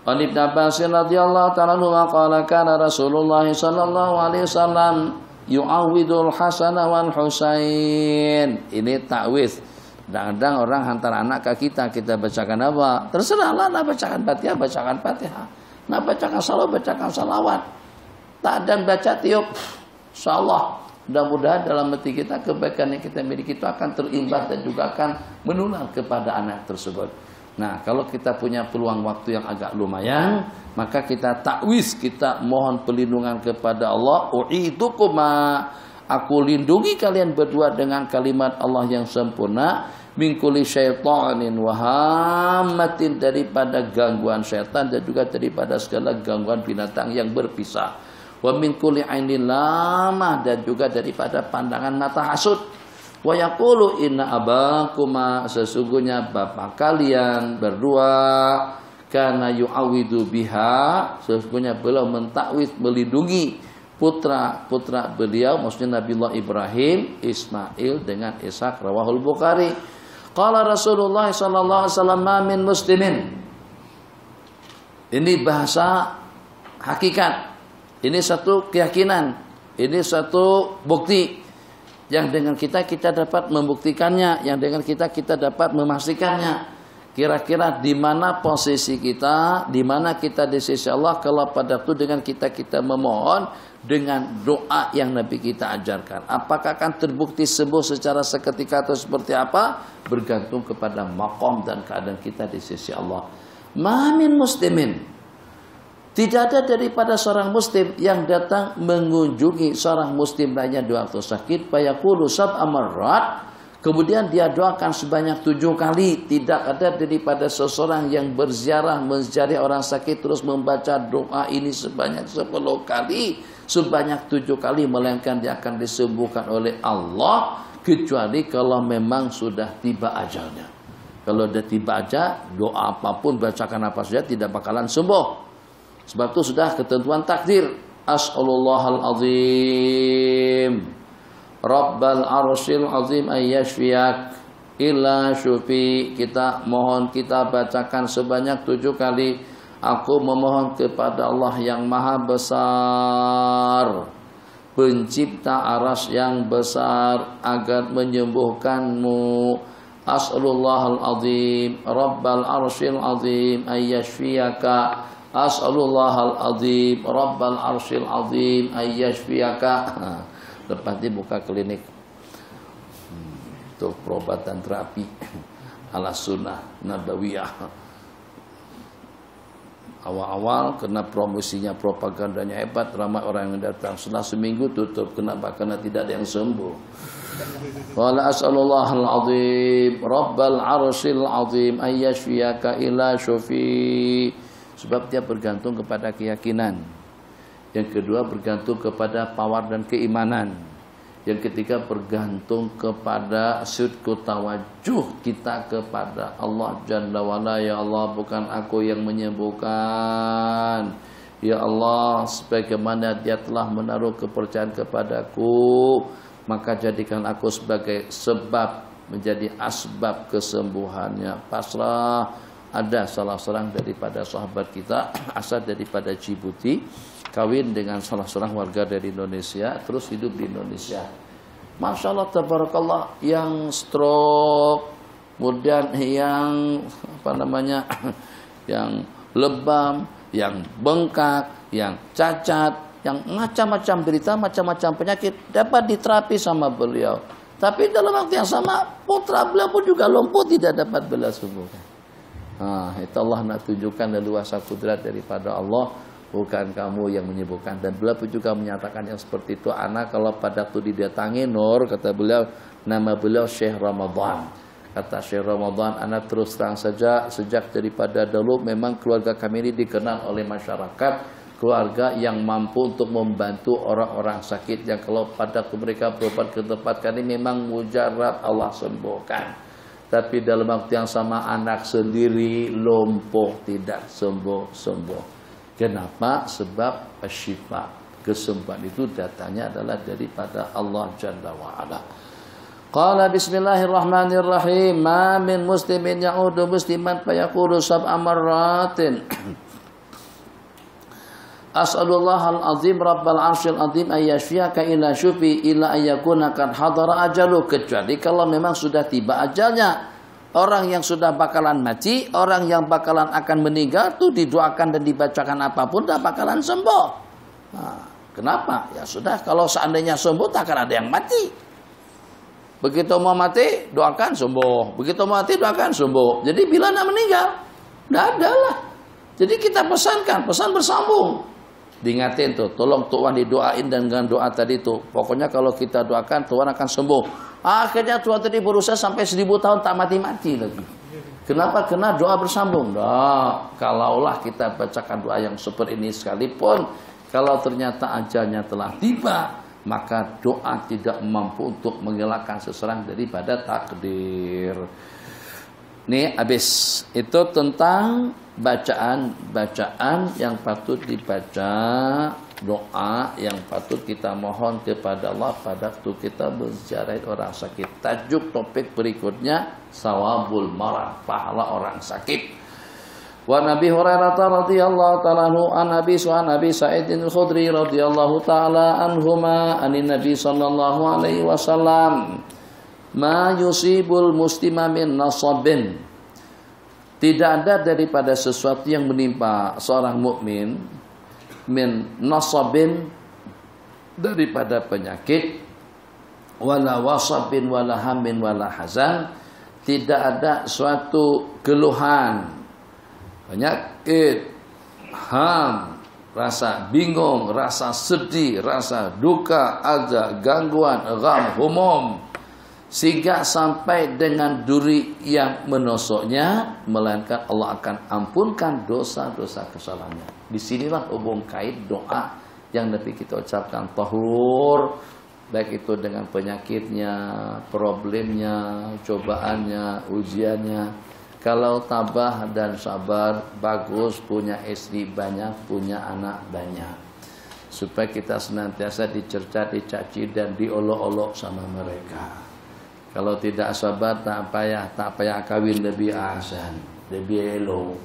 An Ibnu Abbas radhiyallahu ta'ala anhu qala kana Rasulullah sallallahu alaihi wasallam yu'awwidul Hasan wal Husain. Ini takwid. Kadang-kadang orang hantar anak ke kita bacakan apa? Terserahlah, nak bacakan Fatihah. Nak bacakan salawat. Tak ada baca tiup. Insyaallah mudah-mudahan dalam hati kita kebaikan yang kita miliki itu akan terimbas dan juga akan menular kepada anak tersebut. Nah, kalau kita punya peluang waktu yang agak lumayan, maka kita takwiz, kita mohon perlindungan kepada Allah. U'idukuma, aku lindungi kalian berdua dengan kalimat Allah yang sempurna. Min kulli syaitanin wa hammatin, daripada gangguan syaitan dan juga daripada segala gangguan binatang yang berpisah. Wa min kulli ainin lamah, dan juga daripada pandangan mata hasud. Wa yaqulu inna abakuma, sesungguhnya bapak kalian berdua, kana yu'awidu biha, sesungguhnya beliau mentakwid, melindungi putra-putra beliau, maksudnya Nabiullah Ibrahim, Ismail dengan Ishak. Rawahul Bukhari. Qala Rasulullah sallallahu alaihi wasallam ma min muslimin. Ini bahasa hakikat. Ini satu keyakinan, ini satu bukti yang dengan kita dapat membuktikannya, yang dengan kita dapat memastikannya. Kira-kira di mana posisi kita, di mana kita di sisi Allah kalau pada itu dengan kita memohon dengan doa yang Nabi kita ajarkan. Apakah akan terbukti sembuh secara seketika atau seperti apa? Bergantung kepada maqam dan keadaan kita di sisi Allah. Ma min muslimin, Tidak ada daripada seorang muslim yang datang mengunjungi seorang muslim lainnya di waktu sakit, fayaqulu sab'a marrat, kemudian dia doakan sebanyak 7 kali. Tidak ada daripada seseorang yang berziarah menziarahi orang sakit terus membaca doa ini sebanyak 10 kali, sebanyak 7 kali, melainkan dia akan disembuhkan oleh Allah, kecuali kalau memang sudah tiba ajalnya. Kalau sudah tiba ajal, doa apapun, bacakan apa saja tidak bakalan sembuh. Sebab itu sudah ketentuan takdir. As'alullahal azim Rabbal arsyil azim ayyashfiyak illa syufi. Kita mohon, kita bacakan sebanyak 7 kali. Aku memohon kepada Allah yang maha besar, pencipta aras yang besar, agar menyembuhkanmu. As'alullahal azim Rabbal arsyil azim ayyashfiyaka. As'alullahal azim Rabbal arsyil azim ayyashfiyaka. Lepas dia buka klinik untuk perobatan terapi ala sunnah nabawiyah. Awal-awal kena promosinya, propagandanya hebat, ramai orang yang datang. Setelah seminggu tutup. Kenapa? Karena tidak ada yang sembuh. Wala as'alullahal azim Rabbal arsyil azim ayyashfiyaka ila syufi. Sebab dia bergantung kepada keyakinan. Yang kedua bergantung kepada power dan keimanan. Yang ketiga bergantung kepada sidqu tawajuh kita kepada Allah Jalla wa'ala. Ya Allah, bukan aku yang menyembuhkan. Ya Allah, sebagaimana dia telah menaruh kepercayaan kepadaku, maka jadikan aku sebagai sebab, menjadi asbab kesembuhannya. Pasrah. Ada salah seorang daripada sahabat kita, asal daripada Djibouti, kawin dengan salah seorang warga dari Indonesia, terus hidup di Indonesia. Masya Allah, tabarakallah, yang stroke, kemudian yang yang lebam, yang bengkak, yang cacat, yang macam-macam berita, macam-macam penyakit dapat diterapi sama beliau. Tapi dalam waktu yang sama, putra beliau pun juga lumpuh, tidak dapat beliau sembuhkan. Itu Allah nak tunjukkan leluasa kudrat daripada Allah, bukan kamu yang menyembuhkan. Dan beliau pun juga menyatakan yang seperti itu. Anak kalau pada itu didatangi Nur, kata beliau, nama beliau Syekh Ramadan. Kata Syekh Ramadan, anak terus terang saja, sejak daripada dulu memang keluarga kami ini dikenal oleh masyarakat, keluarga yang mampu untuk membantu orang-orang sakit, yang kalau pada mereka berobat ke tempat kami memang mujarab Allah sembuhkan. Tapi dalam waktu yang sama anak sendiri lumpuh, tidak sembuh-sembuh. Kenapa? Sebab syifa, kesembuhan itu datangnya adalah daripada Allah Jalla wa'ala. Qala bismillahirrahmanirrahim. Ma min muslimin ya'udu musliman fayaqulu sab'a marratin. As'alullahal azim Rabbal arsyil azim ayyashfiyaka ila syufi ila ayyakuna kad hadara ajalu. Kecuali kalau memang sudah tiba ajalnya. Orang yang sudah bakalan mati, orang yang bakalan akan meninggal itu didoakan dan dibacakan apapun tak bakalan sembuh. Kenapa? Ya sudah, kalau seandainya sembuh tak akan ada yang mati. Begitu mau mati doakan sembuh, begitu mau mati doakan sembuh. Jadi bila nak meninggal tidak ada lah. Jadi kita pesankan, pesan bersambung. Diingatin tuh, tolong Tuhan didoain dan dengan doa tadi tuh. Pokoknya kalau kita doakan Tuhan akan sembuh. Akhirnya Tuhan tadi berusaha sampai 1000 tahun tak mati-mati lagi. Kenapa? Karena doa bersambung. Nah, kalaulah kita bacakan doa yang seperti ini sekalipun, kalau ternyata ajalnya telah tiba, maka doa tidak mampu untuk mengelakkan seseorang daripada takdir. Nih habis. Itu tentang bacaan-bacaan yang patut dibaca, doa yang patut kita mohon kepada Allah pada waktu kita menziarahi orang sakit. Tajuk topik berikutnya sawabul marad, pahala orang sakit. Wa Nabi Hurairah radhiyallahu ta'ala anhu an Nabi Sa'id al-Khudri radhiyallahu ta'ala anhuma anin Nabi sallallahu alaihi wasallam ma yusibul muslima min nasabin. Tidak ada daripada sesuatu yang menimpa seorang mukmin min nasabin, daripada penyakit, wala wasabin wala hamin wala hazan. Tidak ada suatu keluhan, penyakit, ham, rasa bingung, rasa sedih, rasa duka, ada gangguan, gham, humum, sehingga sampai dengan duri yang menusuknya, melainkan Allah akan ampunkan dosa-dosa kesalahannya. Disinilah hubung kait doa yang Nabi kita ucapkan, tahur, baik itu dengan penyakitnya, problemnya, cobaannya, ujiannya. Kalau tabah dan sabar, bagus punya istri banyak, punya anak banyak. Supaya kita senantiasa dicerca, dicaci, dan diolok-olok sama mereka. Kalau tidak sabar, tak payah kawin lebih ahsan, lebih elok.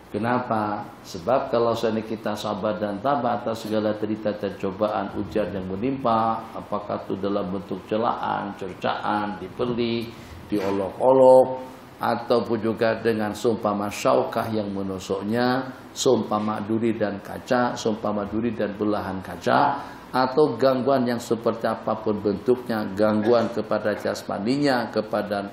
Kenapa? Sebab kalau seandainya kita sabar dan tabah atas segala derita dan cobaan, ujian yang menimpa, apakah itu dalam bentuk celaan, cercaan, dibeli, diolok-olok, ataupun juga dengan seumpama syaukah yang menusuknya, seumpama duri dan kaca, seumpama duri dan belahan kaca, atau gangguan yang seperti apapun bentuknya, gangguan kepada jasmaninya, kepada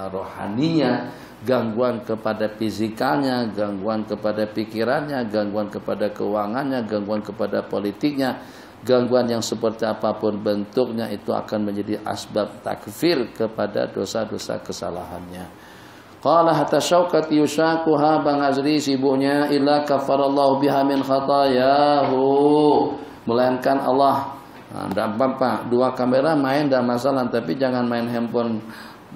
rohaninya, gangguan kepada fizikalnya, gangguan kepada pikirannya, gangguan kepada keuangannya, gangguan kepada politiknya, gangguan yang seperti apapun bentuknya, itu akan menjadi asbab takfir kepada dosa-dosa kesalahannya. Qala hatta syauqati yushaquha Bang Azri sibuknya illa kafarallahu biha min khatayahu, melainkan Allah. Tidak apa-apa, dua kamera main tidak masalah, tapi jangan main handphone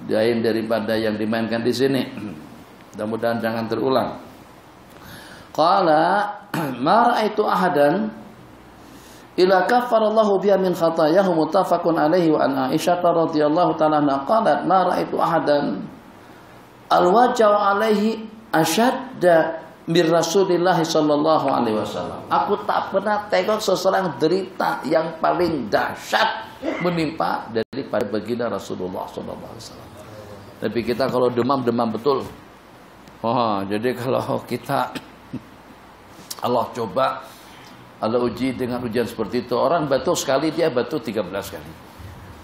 lain daripada yang dimainkan di sini. Mudah-mudahan jangan terulang. Qala ma ra'aitu ahadan illa kafarallahu biha min khatayahu, muttafaqun alaihi wa an Aisyah radhiyallahu ta'ala anha qalat ma ra'aitu ahadan al-wajau alaihi asyadda bir Rasulillah sallallahu alaihi wasallam. Aku tak pernah tengok seseorang derita yang paling dahsyat menimpa daripada baginda Rasulullah sallallahu alaihi wasallam. Tapi kita kalau demam betul. Jadi kalau kita Allah coba, Allah uji dengan ujian seperti itu, orang batuk sekali dia batuk 13 kali.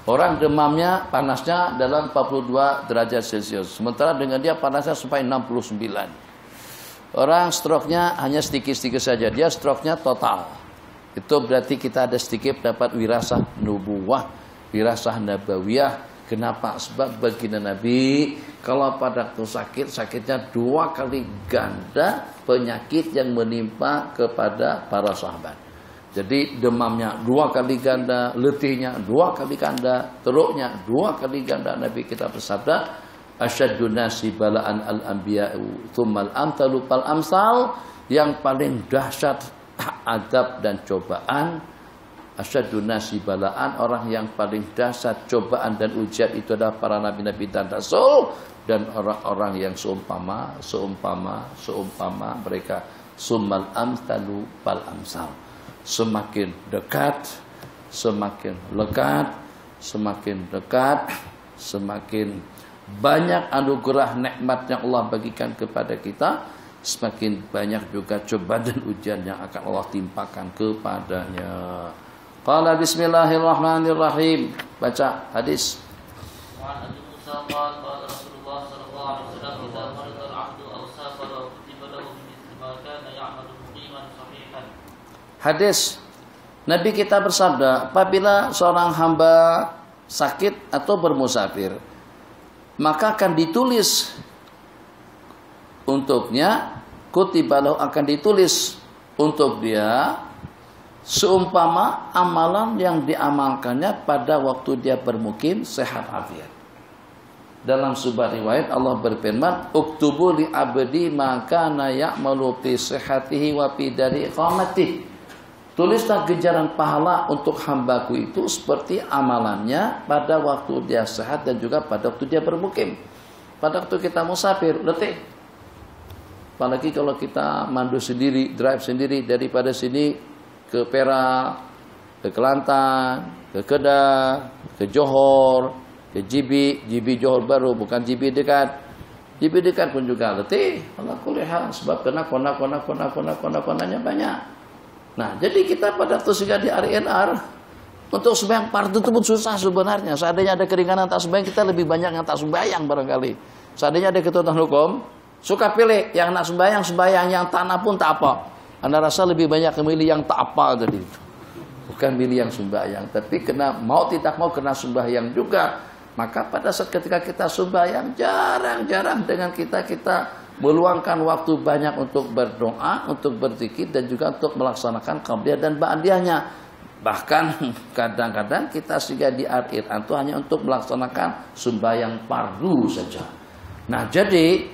Orang demamnya, panasnya dalam 42 derajat Celcius. Sementara dengan dia panasnya sampai 69. Orang stroke-nya hanya sedikit-sedikit saja. Dia stroke-nya total. Itu berarti kita ada sedikit dapat wirasah nubuwah, wirasah nabawiyah. Kenapa? Sebab baginda Nabi kalau pada waktu sakit, sakitnya 2 kali ganda penyakit yang menimpa kepada para sahabat. Jadi demamnya 2 kali ganda, letihnya 2 kali ganda, teruknya 2 kali ganda. Nabi kita bersabda, asyadun nasi bala'an al-anbiya'u thummal amtalu pal amsal, yang paling dahsyat adab dan cobaan, asyadun nasi bala'an, orang yang paling dahsyat cobaan dan ujian itu adalah para nabi-nabi dan rasul, dan orang-orang yang seumpama mereka. Summal amtalu pal amsal, semakin dekat, semakin lekat, semakin dekat, semakin banyak anugerah nikmat yang Allah bagikan kepada kita, semakin banyak juga cobaan dan ujian yang akan Allah timpakan kepadanya. Qala bismillahirrahmanirrahim. Baca hadis. Hadis Nabi kita bersabda, apabila seorang hamba sakit atau bermusafir, maka akan ditulis untuknya, kutibalahu, akan ditulis untuk dia seumpama amalan yang diamalkannya pada waktu dia bermukim sehat afiat. Dalam sebuah riwayat Allah berfirman, uktubu li abdi ma kana ya'malu fi sihhatihi wa fi dari iqamatihi. Tulislah ganjaran pahala untuk hambaku itu seperti amalannya pada waktu dia sehat dan juga pada waktu dia bermukim. Pada waktu kita musafir, letih. Apalagi kalau kita mandu sendiri, drive sendiri daripada sini ke Perak, ke Kelantan, ke Kedah, ke Johor, ke Jibi Johor Baru, bukan Jibi dekat. Jibi dekat pun juga letih. Allah kulihat sebab kena konanya banyak. Nah, jadi kita pada waktu sudah di RNR untuk sembahyang fardu itu pun susah sebenarnya. Seandainya ada keringanan tak sembahyang, kita lebih banyak yang tak sembahyang barangkali. Seandainya ada ketentuan hukum, suka pilih yang nak sembahyang, yang tanah pun tak apa. Anda rasa lebih banyak memilih yang tak apa tadi itu. Bukan milih yang sembahyang, tapi kena mau tidak mau kena sembahyang juga. Maka pada saat ketika kita sembahyang, jarang-jarang dengan kita meluangkan waktu banyak untuk berdoa, untuk berzikir, dan juga untuk melaksanakan qabliyah dan ba'diyahnya. Bahkan kadang-kadang kita sehingga di akhir itu hanya untuk melaksanakan sembahyang fardu saja. Nah, jadi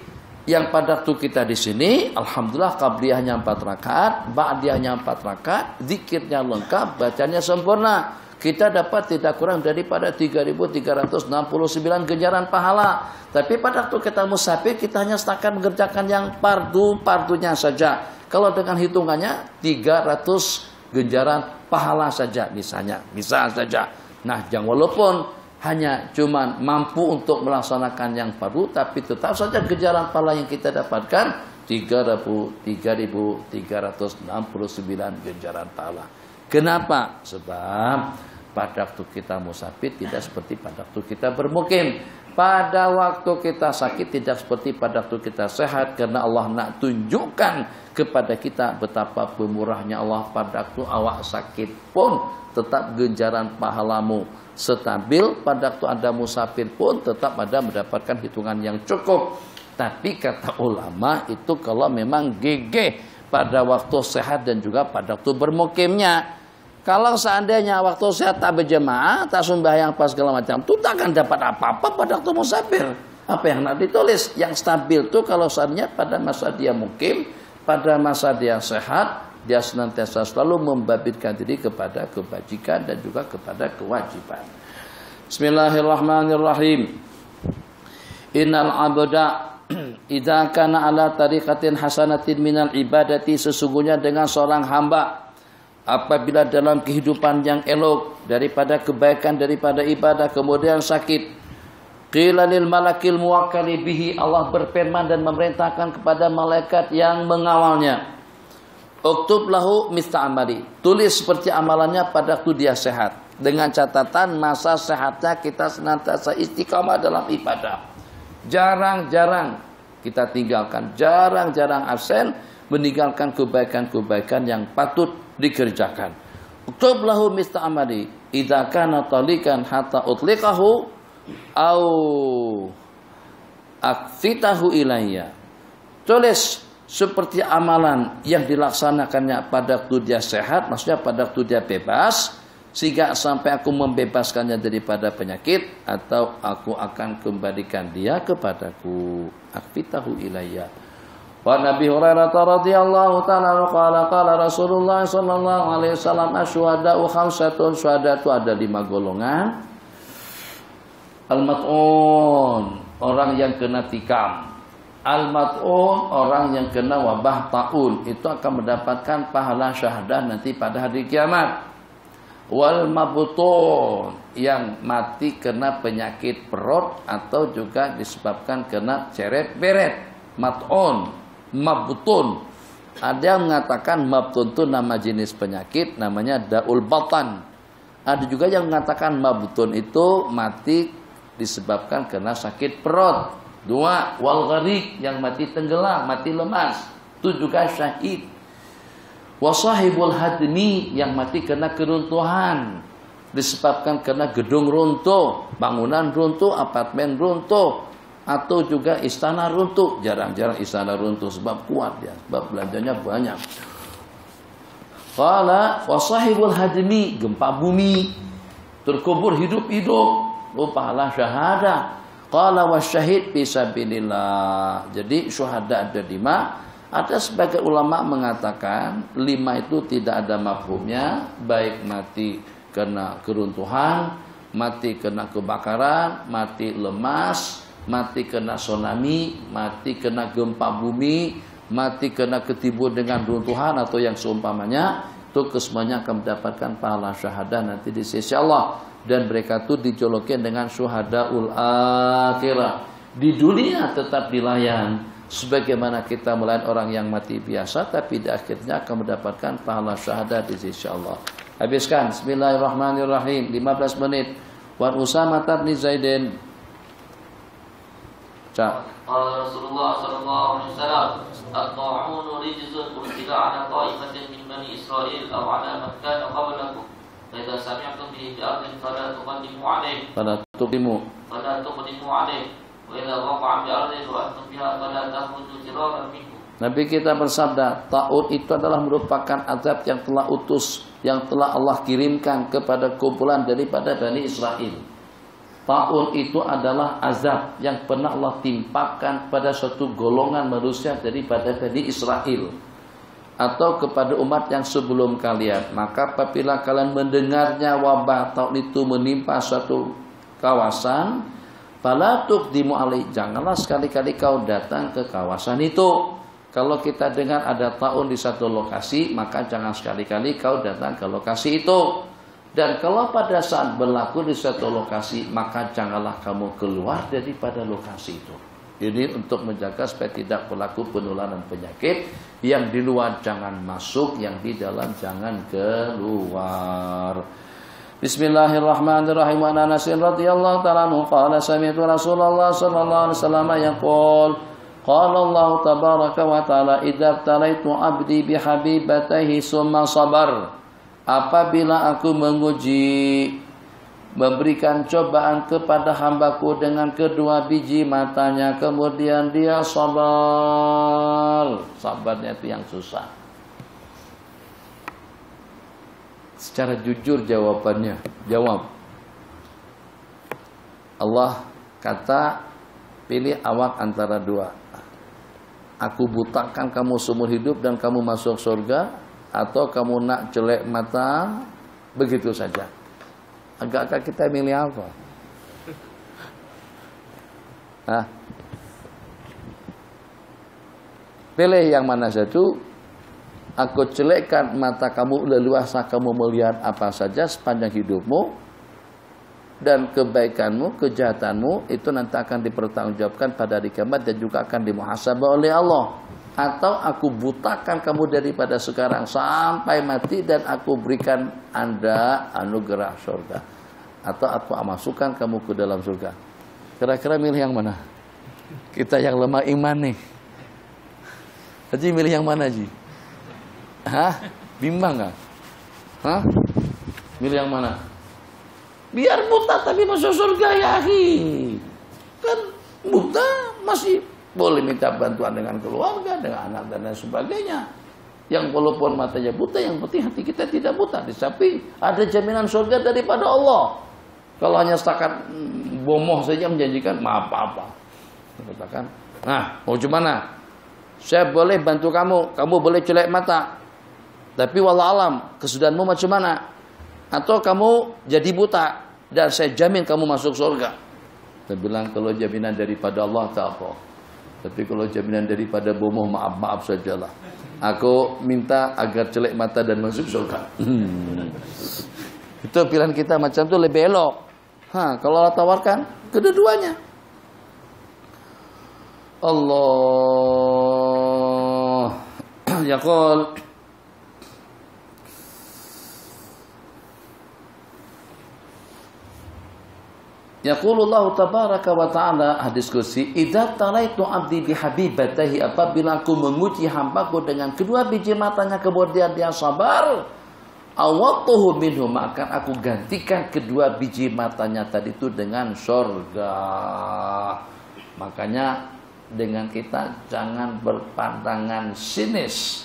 yang pada waktu kita di sini, alhamdulillah qabliyahnya 4 rakaat, ba'diyahnya 4 rakaat, zikirnya lengkap, bacanya sempurna. Kita dapat tidak kurang daripada 3.369 ganjaran pahala. Tapi pada waktu kita musafir, kita hanya setakat mengerjakan yang fardunya saja. Kalau dengan hitungannya 300 ganjaran pahala saja misalnya, bisa saja. Nah, jangan walaupun hanya cuman mampu untuk melaksanakan yang fardu, tapi tetap saja ganjaran pahala yang kita dapatkan 3.369 ganjaran pahala. Kenapa? Sebab pada waktu kita musafir tidak seperti pada waktu kita bermukim. Pada waktu kita sakit tidak seperti pada waktu kita sehat. Karena Allah nak tunjukkan kepada kita betapa pemurahnya Allah. Pada waktu awak sakit pun tetap ganjaran pahalamu stabil. Pada waktu Anda musafir pun tetap Anda mendapatkan hitungan yang cukup. Tapi kata ulama itu kalau memang gigih pada waktu sehat dan juga pada waktu bermukimnya. Kalau seandainya waktu sehat tak berjemaah, tak sembahyang pas segala macam, itu tak akan dapat apa-apa pada waktu musafir. Apa yang nak ditulis? Yang stabil itu kalau seandainya pada masa dia mukim, pada masa dia sehat, dia senantiasa selalu membabitkan diri kepada kebajikan dan juga kepada kewajiban. Bismillahirrahmanirrahim. Innal abda idza kana ala tariqatin hasanatin minal ibadati, sesungguhnya dengan seorang hamba apabila dalam kehidupan yang elok daripada kebaikan, daripada ibadah, kemudian sakit, qila lil malakil muwakkali bihi, Allah berfirman dan memerintahkan kepada malaikat yang mengawalnya, uktub lahu mista amali, tulis seperti amalannya pada waktu dia sehat, dengan catatan masa sehatnya kita senantiasa istiqamah dalam ibadah, jarang-jarang kita tinggalkan, jarang-jarang absen meninggalkan kebaikan-kebaikan yang patut dikerjakan. Uktub lahu mista amali idza kana talikan hatta utliqahu au akfitahu ilayya. Tulis seperti amalan yang dilaksanakannya pada waktu dia sehat, maksudnya pada waktu dia bebas, sehingga sampai aku membebaskannya daripada penyakit, atau aku akan kembalikan dia kepadaku. Akfitahu ilayya. Wa Nabi Hurairah radhiyallahu ta'ala qala Rasulullah sallallahu alaihi wasallam asyhada'u khamsatun, syuhada itu ada 5 golongan. Al-mat'un, orang yang kena tikam. Al-mat'un, orang yang kena wabah taun, itu akan mendapatkan pahala syahadah nanti pada hari kiamat. Wal mabtun, yang mati kena penyakit perut atau juga disebabkan kena ceret-beret. Mat'un, mabtun. Ada yang mengatakan mabtun itu nama jenis penyakit, namanya daul batan. Ada juga yang mengatakan mabtun itu mati disebabkan kena sakit perut. 2, wal gharik, yang mati tenggelam, mati lemas, itu juga syahid. Wasahibul hadmi, yang mati kena keruntuhan disebabkan kena gedung runtuh, bangunan runtuh, apartemen runtuh, atau juga istana runtuh. Jarang-jarang istana runtuh sebab kuat ya, sebab belanjanya banyak. Qala wasahibul hadmi, gempa bumi, terkubur hidup-hidup, pahala syahadah. Qala wasyahid fisabilillah. Jadi syuhada ada 5. Ada sebagai ulama mengatakan 5 itu tidak ada mafhumnya, baik mati kena keruntuhan, mati kena kebakaran, mati lemas, mati kena tsunami, mati kena gempa bumi, mati kena ketimbun dengan runtuhan atau yang seumpamanya, itu kesemuanya akan mendapatkan pahala syahadah nanti di sisi Allah. Dan mereka itu dijuluki dengan syuhadaul akhirah. Di dunia tetap dilayan, sebagaimana kita melayan orang yang mati biasa, tapi di akhirnya akan mendapatkan pahala syahadah di sisi Allah. Habiskan. Bismillahirrahmanirrahim. 15 menit. Wa Usamah bin Zaidin Qala Rasulullah sallallahu alaihi wasallam, "At-ta'unu rijzun ursila 'ala ta'ifatin min bani Israil aw 'ala man kana qablakum. Fa idza sami'tum bihi bi ardin fala tuqaddimu 'alayhi." Fala tuqdimu 'alayhi. Wa idza waqa'a bi ardin wa antum biha fala tahuddu ziraran minkum. Nabi kita bersabda, ta'un itu adalah merupakan azab yang telah yang telah Allah kirimkan kepada kumpulan daripada Bani Israel. Ta'un itu adalah azab yang pernah Allah timpakan pada suatu golongan manusia daripada Bani Israel atau kepada umat yang sebelum kalian. Maka apabila kalian mendengarnya wabah ta'un itu menimpa suatu kawasan, fala tuqdimu alaih, janganlah sekali-kali kau datang ke kawasan itu. Kalau kita dengar ada ta'un di satu lokasi, maka jangan sekali-kali kau datang ke lokasi itu. Dan kalau pada saat berlaku di suatu lokasi, maka janganlah kamu keluar daripada lokasi itu. Jadi untuk menjaga supaya tidak berlaku penularan penyakit, yang di luar jangan masuk, yang di dalam jangan keluar. Bismillahirrahmanirrahim. Wa Anas radhiyallahu ta'ala anhu qala sami'tu Rasulullah sallallahu alaihi wasallam yaqul qala Allah tabaraka wa ta'ala idza talaitu 'abdi bihabibatihi summa sabar. Apabila aku menguji, memberikan cobaan kepada hambaku dengan kedua biji matanya, kemudian dia sabar. Sabarnya itu yang susah. Secara jujur jawabannya, jawab. Allah kata, pilih awak antara dua. Aku butakan kamu seumur hidup dan kamu masuk surga, atau kamu nak jelek mata begitu saja. Agak-agak kita milih apa? Hah? Pilih yang mana satu? Aku jelekkan mata kamu, leluasa kamu melihat apa saja sepanjang hidupmu, dan kebaikanmu, kejahatanmu itu nanti akan dipertanggungjawabkan pada hari kiamat dan juga akan dimuhasabah oleh Allah. Atau aku butakan kamu daripada sekarang sampai mati dan aku berikan Anda anugerah surga, atau aku masukkan kamu ke dalam surga. Kira-kira milih yang mana? Kita yang lemah iman nih. Haji milih yang mana Haji? Hah? Bimbang gak? Hah? Milih yang mana? Biar buta tapi masuk surga ya akhi. Kan buta masih boleh minta bantuan dengan keluarga, dengan anak dan lain sebagainya. Yang walaupun matanya buta, yang penting hati kita tidak buta. Di samping ada jaminan surga daripada Allah. Kalau hanya setakat bomoh saja menjanjikan, maaf apa. Katakan, nah mau gimana? Saya boleh bantu kamu, kamu boleh jelek mata. Tapi wallahualam, kesudahanmu macam mana? Atau kamu jadi buta dan saya jamin kamu masuk surga. Saya bilang kalau jaminan daripada Allah tak apa. Tapi kalau jaminan daripada bomoh, maaf sajalah. Aku minta agar jelek mata dan masuk surga. Itu pilihan kita macam itu lebih elok. Kalau Allah tawarkan kedua-duanya. Allah yaqul Yaqulullahu tabaraka wa ta'ala, hadis kursi, idza talaitu 'abdi bihabibatihi, apabila aku menguji hambaku dengan kedua biji matanya kemudian dia sabar, awatuhu minhu, maka aku gantikan kedua biji matanya tadi itu dengan surga. Makanya dengan kita jangan berpandangan sinis.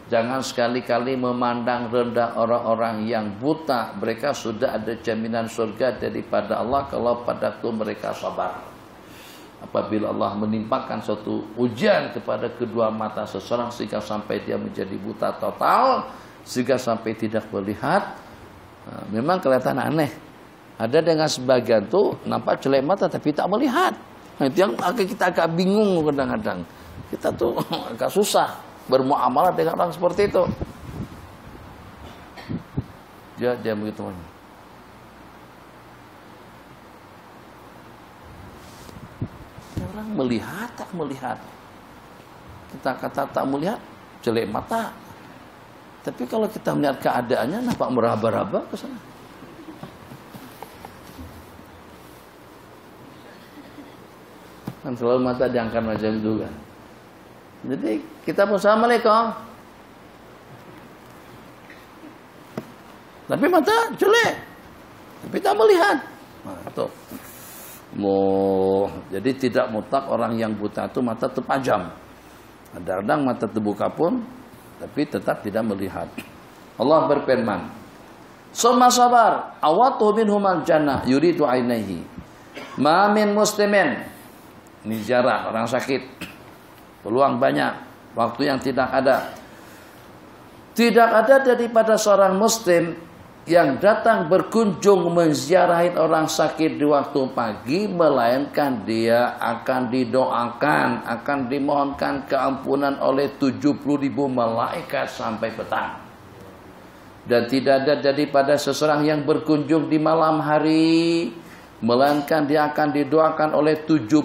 Jangan sekali-kali memandang rendah orang-orang yang buta. Mereka sudah ada jaminan surga daripada Allah kalau pada itu mereka sabar. Apabila Allah menimpakan suatu ujian kepada kedua mata seseorang sehingga sampai dia menjadi buta total, sehingga sampai tidak melihat, memang kelihatan aneh. Ada dengan sebagian tuh nampak jelek mata tapi tak melihat. Itu yang kita agak bingung kadang-kadang. Kita tuh agak susah bermuamalah dengan orang seperti itu. Dia begitu. Orang melihat tak melihat. Kita kata tak melihat, jelek mata. Tapi kalau kita melihat keadaannya, nampak meraba-raba ke sana. Kan selalu mata diangkat macam itu kan. Jadi kita pun Assalamualaikum. Tapi mata jelek. Tapi tak melihat. Nah, itu. Jadi tidak mutlak orang yang buta itu mata terpajam. Kadang-kadang mata terbuka pun, tapi tetap tidak melihat. Allah berfirman, "Summa sabar, awatuhu minhumal jannah yuridu ainaihi." Ma min muslimin. Ini ziarah orang sakit. Peluang banyak, waktu yang tidak ada. Tidak ada daripada seorang muslim yang datang berkunjung menziarahi orang sakit di waktu pagi, melainkan dia akan didoakan, akan dimohonkan keampunan oleh 70.000 malaikat sampai petang. Dan tidak ada daripada seseorang yang berkunjung di malam hari, melainkan dia akan didoakan oleh 70.000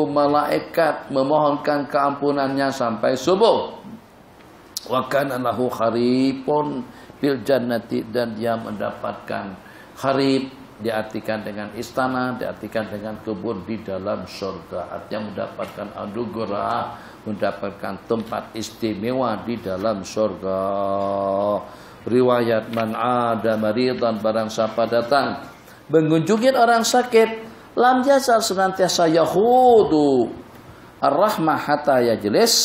malaikat memohonkan keampunannya sampai subuh. Wa kana lahu kharipun fil jannati, dan dia mendapatkan kharib, diartikan dengan istana, diartikan dengan kebun di dalam surga. Artinya mendapatkan anugerah, mendapatkan tempat istimewa di dalam surga. Riwayat man ada maridan, barang siapa datang mengunjungi orang sakit, lam yazal, senantiasa yahudu ar-rahmah hatta yajlis.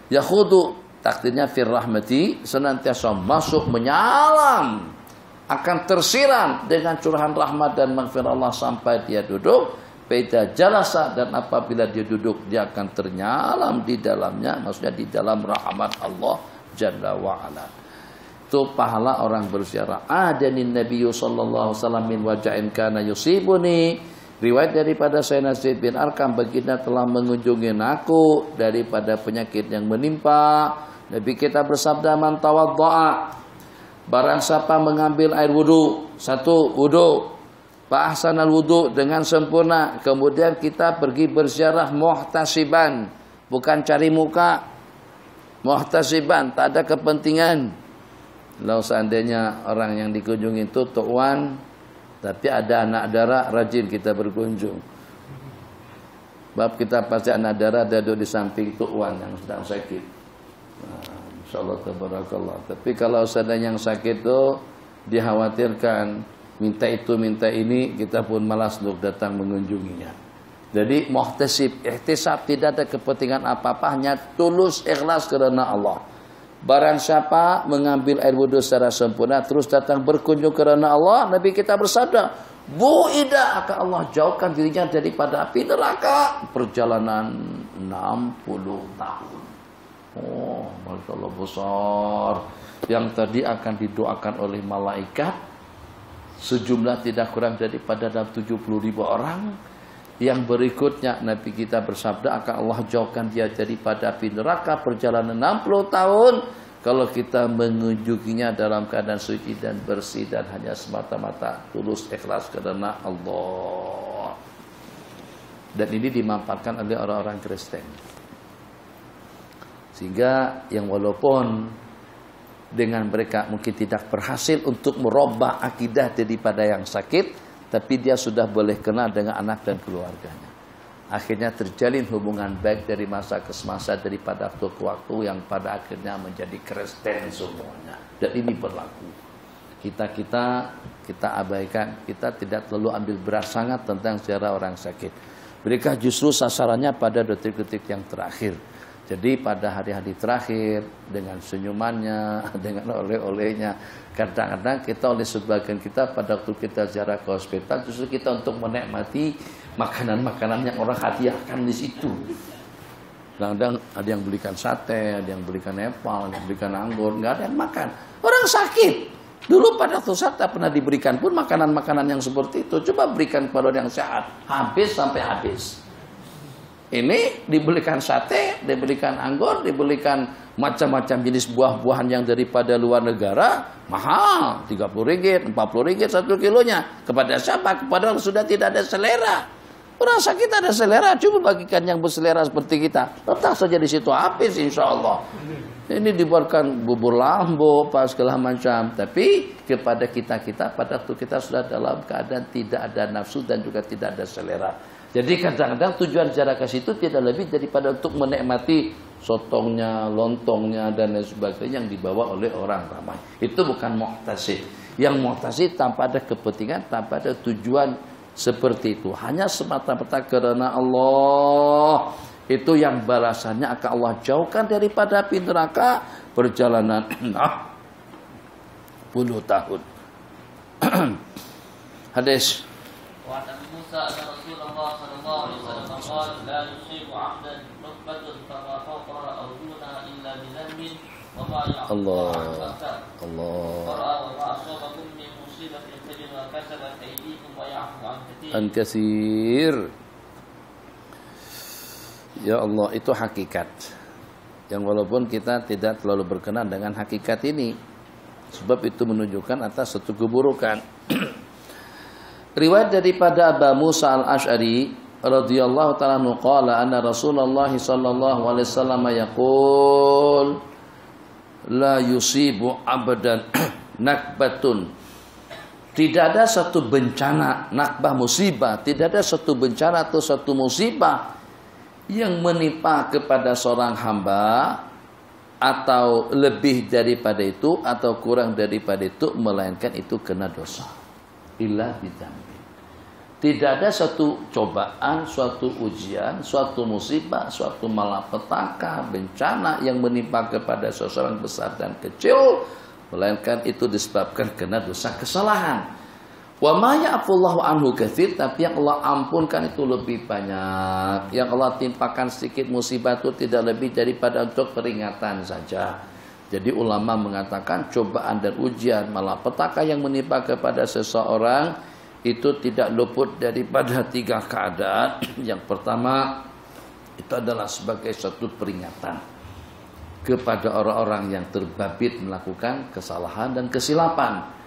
Yahudu takdirnya fir rahmati, senantiasa masuk menyalam, akan tersiram dengan curahan rahmat dan maghfirah Allah sampai dia duduk. Beda jalasa, dan apabila dia duduk dia akan ternyalam di dalamnya, maksudnya di dalam rahmat Allah Jalla wa'ala. Itu pahala orang berziarah. Adanin Nabiyyu sallallahu alaihi wasallam min waja'in kana yusibuni. Riwayat daripada Sayyidina Zaid bin Arqam, baginda telah mengunjungi aku daripada penyakit yang menimpa. Nabi kita bersabda, man tawadda'a, barang siapa mengambil air wudu, satu wudu, fa ahsanal wudu, dengan sempurna, kemudian kita pergi berziarah muhtasiban, bukan cari muka, muhtasiban, tak ada kepentingan. Kalau seandainya orang yang dikunjungi itu tuan, tapi ada anak darah, rajin kita berkunjung. Sebab kita pasti anak darah duduk di samping tuan yang sedang sakit. Nah, insyaallah tabarakallah. Tapi kalau seandainya yang sakit itu dikhawatirkan minta itu minta ini, kita pun malas untuk datang mengunjunginya. Jadi muhtasib, ihtisab, tidak ada kepentingan apa-apa, hanya tulus ikhlas karena Allah. Barang siapa mengambil air wudhu secara sempurna terus datang berkunjung karena Allah, Nabi kita bersabda, bu'ida, akan Allah jauhkan dirinya daripada api neraka perjalanan 60 tahun. Oh, Masya Allah besar. Yang tadi akan didoakan oleh malaikat sejumlah tidak kurang daripada 70.000 orang. Yang berikutnya Nabi kita bersabda, akan Allah jauhkan dia daripada api neraka perjalanan 60 tahun kalau kita mengunjunginya dalam keadaan suci dan bersih dan hanya semata-mata tulus ikhlas karena Allah. Dan ini dimanfaatkan oleh orang-orang Kristen. Sehingga yang walaupun dengan mereka mungkin tidak berhasil untuk merubah akidah daripada yang sakit, tapi dia sudah boleh kenal dengan anak dan keluarganya. Akhirnya terjalin hubungan baik dari masa ke masa, daripada waktu ke waktu, yang pada akhirnya menjadi Kristen semuanya. Dan ini berlaku. Kita abaikan, kita tidak terlalu ambil berat sangat tentang sejarah orang sakit. Mereka justru sasarannya pada detik-detik yang terakhir. Jadi pada hari-hari terakhir, dengan senyumannya, dengan oleh-olehnya, kadang-kadang kita oleh sebagian kita pada waktu kita ziarah ke hospital, justru kita untuk menikmati makanan-makanan yang orang hadiahkan di situ. Kadang-kadang ada yang belikan sate, ada yang belikan epal, ada yang belikan anggur, nggak ada yang makan. Orang sakit. Dulu pada waktu saya pernah diberikan pun makanan-makanan yang seperti itu. Coba berikan kepada orang yang sehat, habis sampai habis. Ini dibelikan sate, dibelikan anggur, dibelikan macam-macam jenis buah-buahan yang daripada luar negara, mahal, 30 ringgit, 40 ringgit 1 kilonya. Kepada siapa? Kepada orang sudah tidak ada selera. Orang sakit ada selera, coba bagikan yang berselera seperti kita. Letak saja di situ, habis insya Allah. Ini dibuatkan bubur lambo, apa segala macam. Tapi kepada kita pada waktu kita sudah dalam keadaan tidak ada nafsu dan juga tidak ada selera. Jadi kadang-kadang tujuan ziarah ke situ tidak lebih daripada untuk menikmati sotongnya, lontongnya dan lain sebagainya yang dibawa oleh orang ramai. Itu bukan mu'tasid. Yang mu'tasid tanpa ada kepentingan, tanpa ada tujuan seperti itu. Hanya semata-mata karena Allah. Itu yang balasannya akan Allah jauhkan daripada api neraka perjalanan 10 tahun. Hadis. Wa an Musa Rasulullah sallallahu alaihi wasallam qala la yusibu 'abdan nukbatun fama fawqa aw dunaha illa bi dhanbin wa ma ya'lamu Allah. wa ma asabakum min musibatin fabima kasabat aydikum wa ya'fu 'an katsir. An katsir. Ya Allah, itu hakikat. Yang walaupun kita tidak terlalu berkenan dengan hakikat ini, sebab itu menunjukkan atas satu keburukan. Riwayat daripada Abu Musa al-Ash'ari radhiyallahu ta'ala anhu qala anna Rasulullah sallallahu alaihi wasallam yaqul la yusibu abadan nakbatun. Tidak ada satu bencana, nakbah musibah, tidak ada satu bencana atau satu musibah yang menimpa kepada seorang hamba atau lebih daripada itu atau kurang daripada itu, melainkan itu kena dosa. Illa bidambi. Tidak ada suatu cobaan, suatu ujian, suatu musibah, suatu malapetaka, bencana yang menimpa kepada seseorang besar dan kecil, melainkan itu disebabkan kena dosa kesalahan. Wa ma ya'fullahu anhu katsir, tapi yang Allah ampunkan itu lebih banyak. Yang Allah timpakan sedikit musibah itu tidak lebih daripada untuk peringatan saja. Jadi ulama mengatakan cobaan dan ujian malapetaka yang menimpa kepada seseorang itu tidak luput daripada 3 keadaan. Yang pertama itu adalah sebagai suatu peringatan kepada orang-orang yang terbabit melakukan kesalahan dan kesilapan.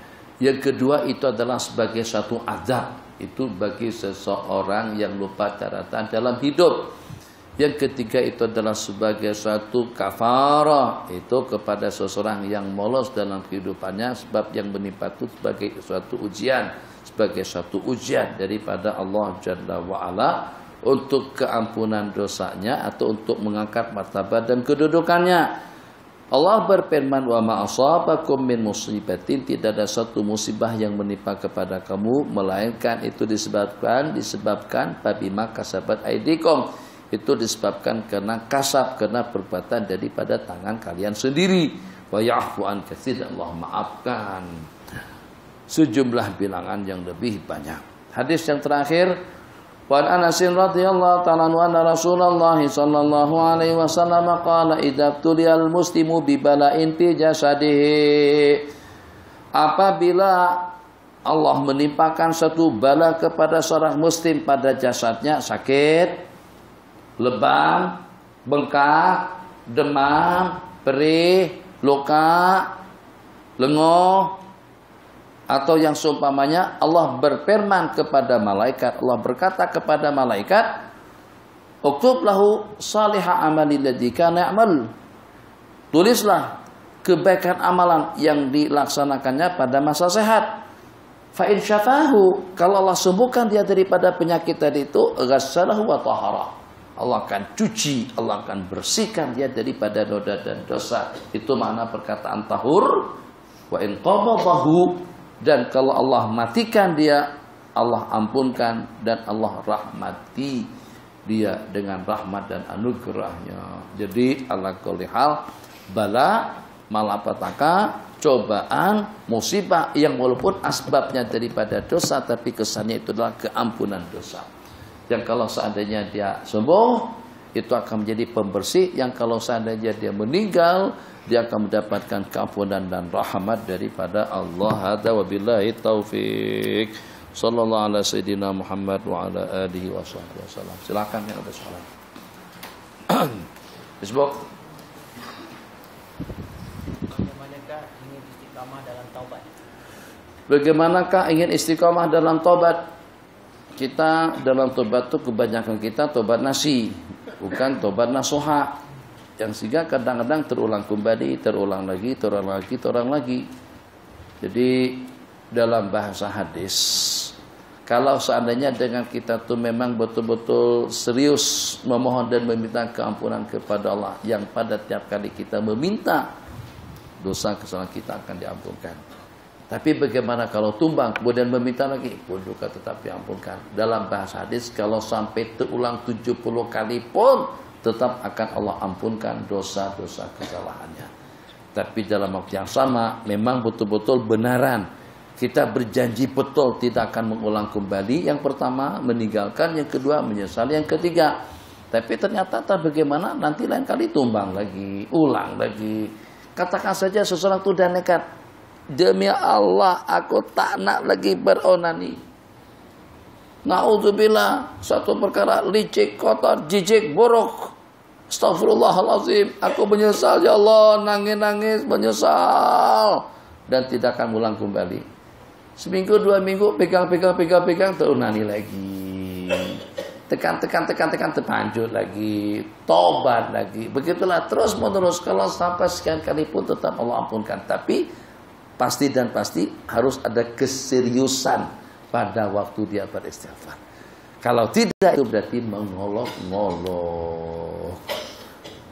Yang kedua itu adalah sebagai suatu azab, itu bagi seseorang yang lupa daratan dalam hidup. Yang ketiga itu adalah sebagai suatu kafarah, itu kepada seseorang yang molos dalam kehidupannya, sebab yang menimpa itu sebagai suatu ujian, sebagai suatu ujian daripada Allah Jalla wa'ala untuk keampunan dosanya atau untuk mengangkat martabat dan kedudukannya. Allah berfirman, wa ma asabakum min musibatin, tidak ada satu musibah yang menimpa kepada kamu melainkan itu disebabkan bima kasabat aidikum, itu disebabkan karena kasab, karena perbuatan daripada tangan kalian sendiri. Wa ya'fu an katsir, Allah maafkan sejumlah bilangan yang lebih banyak. Hadis yang terakhir, wa Anas radhiyallahu ta'ala anna Rasulullah sallallahu alaihi wasallam qala idza tuliyal muslimu bi bala'in fi jasadihi, apabila Allah menimpakan satu bala kepada seorang muslim pada jasadnya, sakit, lebam, bengkak, demam, perih, luka, lenguh, atau yang seumpamanya, Allah berfirman kepada malaikat, Allah berkata kepada malaikat, uktub lahu salihah amali ladzi kana ya'mal, tulislah kebaikan amalan yang dilaksanakannya pada masa sehat. Fa in syafahu, kalau Allah sembuhkan dia daripada penyakit tadi itu, ghassalahu wa tahara, Allah akan cuci, Allah akan bersihkan dia daripada noda dan dosa. Itu makna perkataan tahur. Wa in qabadahu, dan kalau Allah matikan dia, Allah ampunkan dan Allah rahmati dia dengan rahmat dan anugerahnya. Jadi ala kulli hal, bala, malapetaka, cobaan, musibah yang walaupun asbabnya daripada dosa, tapi kesannya itu adalah keampunan dosa. Yang kalau seandainya dia sembuh, itu akan menjadi pembersih. Yang kalau seandainya dia meninggal, dia akan mendapatkan keampunan dan rahmat daripada Allah. Hadza wabillahi taufik. Sallallahu ala sayyidina Muhammad wa ala alihi wasallam. Silakan yang ada soalan. Facebook. Bagaimanakah ingin istiqamah dalam taubat? Bagaimanakah ingin istiqamah dalam taubat? Kita dalam taubat itu kebanyakan kita taubat nasi, bukan taubat nasuha. Yang sehingga kadang-kadang terulang kembali, terulang lagi. Jadi dalam bahasa hadis, Kalau seandainya dengan kita tuh memang betul-betul serius memohon dan meminta keampunan kepada Allah, yang pada tiap kali kita meminta, dosa kesalahan kita akan diampunkan. Tapi bagaimana kalau tumbang kemudian meminta lagi, pun juga tetap diampunkan. Dalam bahasa hadis, kalau sampai terulang 70 kali pun tetap akan Allah ampunkan dosa-dosa kesalahannya. Tapi dalam waktu yang sama memang betul-betul benaran. Kita berjanji betul tidak akan mengulang kembali. Yang pertama meninggalkan, yang kedua menyesal, yang ketiga. Tapi ternyata bagaimana nanti lain kali tumbang lagi, ulang lagi. Katakan saja seseorang itu udah nekat, demi Allah aku tak nak lagi beronani. Na'udzubillah, satu perkara licik, kotor, jijik, buruk. Astagfirullahaladzim, aku menyesal ya Allah, nangis-nangis menyesal dan tidak akan ulang kembali. Seminggu, 2 minggu, pegang, terunani lagi. Tekan, terpanjut lagi. Tobat lagi. Begitulah terus menerus. Kalau sampai sekian kali pun tetap Allah ampunkan. Tapi pasti harus ada keseriusan pada waktu dia beristighfar. Kalau tidak, itu berarti mengolok-ngolok.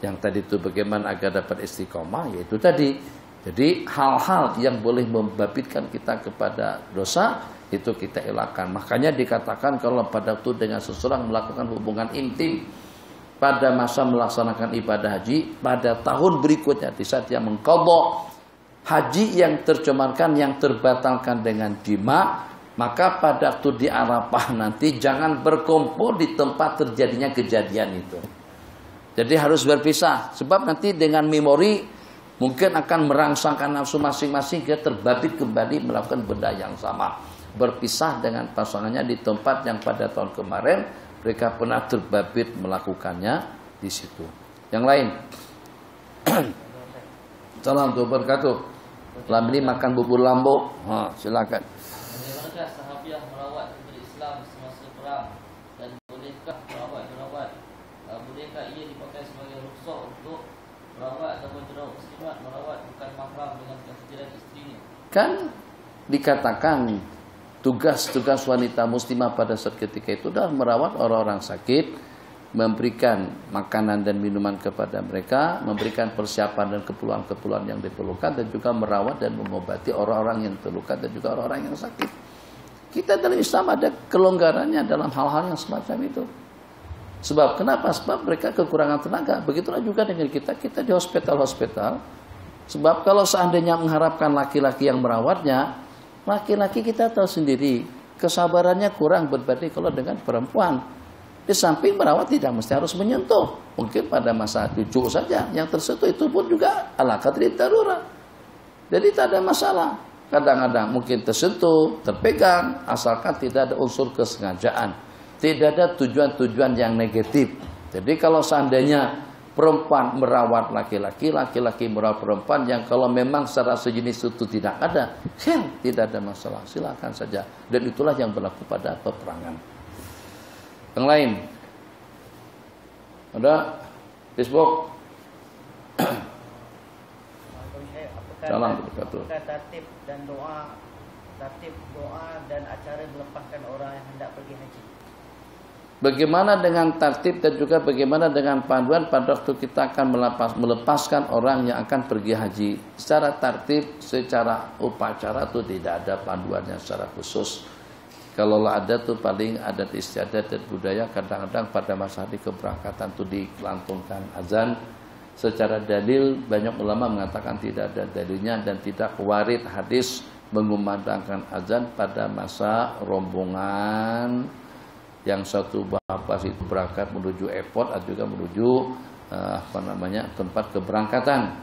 Yang tadi itu bagaimana agar dapat istiqomah, yaitu tadi. Jadi hal-hal yang boleh membabitkan kita kepada dosa itu kita elakkan. Makanya dikatakan kalau pada waktu dengan seseorang melakukan hubungan intim pada masa melaksanakan ibadah haji, pada tahun berikutnya di saat dia mengqadha haji yang tercemarkan, yang terbatalkan dengan jima, maka pada waktu di Arafah nanti jangan berkumpul di tempat terjadinya kejadian itu. Jadi harus berpisah, sebab nanti dengan memori mungkin akan merangsangkan nafsu masing-masing, dia terbabit kembali melakukan benda yang sama. Berpisah dengan pasangannya di tempat yang pada tahun kemarin mereka pernah terbabit melakukannya di situ. Yang lain. Assalamualaikum warahmatullahi wabarakatuh. Malam ini makan bubur lambuk. Silakan. Bagaimanakah sahabiah merawat Islam semasa perang, dan bolehkah merawat? Bolehkah ia dipakai sebagai rukhsah untuk merawat atau menjerawat muslimat, merawat bukan mahram dengan kehadiran istrinya? Kan dikatakan tugas-tugas wanita muslimah pada saat ketika itu adalah merawat orang-orang sakit, memberikan makanan dan minuman kepada mereka, memberikan persiapan dan keperluan-keperluan yang diperlukan, dan juga merawat dan mengobati orang-orang yang terluka dan juga orang-orang yang sakit. Kita dalam Islam ada kelonggarannya dalam hal-hal yang semacam itu. Sebab kenapa? Sebab mereka kekurangan tenaga. Begitulah juga dengan kita di hospital-hospital. Sebab kalau seandainya mengharapkan laki-laki yang merawatnya, laki-laki kita tahu sendiri kesabarannya kurang berbanding kalau dengan perempuan. Di samping merawat tidak mesti harus menyentuh. Mungkin pada masa cucu saja yang tersentuh, itu pun juga ala qadri darurat. Jadi tak ada masalah. Kadang-kadang mungkin tersentuh, terpegang, asalkan tidak ada unsur kesengajaan. Tidak ada tujuan-tujuan yang negatif. Jadi kalau seandainya perempuan merawat laki-laki, laki-laki merawat perempuan, yang kalau memang secara sejenis itu tidak ada, tidak ada masalah, silakan saja. Dan itulah yang berlaku pada peperangan. Yang lain, ada Facebook. Salam berkatu. Tertib doa dan acara melepaskan orang yang hendak pergi haji. Bagaimana dengan tertib dan juga bagaimana dengan panduan pada waktu kita akan melepaskan orang yang akan pergi haji. Secara tertib, secara upacara itu tidak ada panduannya secara khusus. Kalau ada tuh paling adat istiadat dan budaya, kadang-kadang pada masa hari keberangkatan itu dilantunkan azan. Secara dalil banyak ulama mengatakan tidak ada dalilnya dan tidak warid hadis mengumandangkan azan pada masa rombongan yang satu bapak itu berangkat menuju airport atau juga menuju tempat keberangkatan.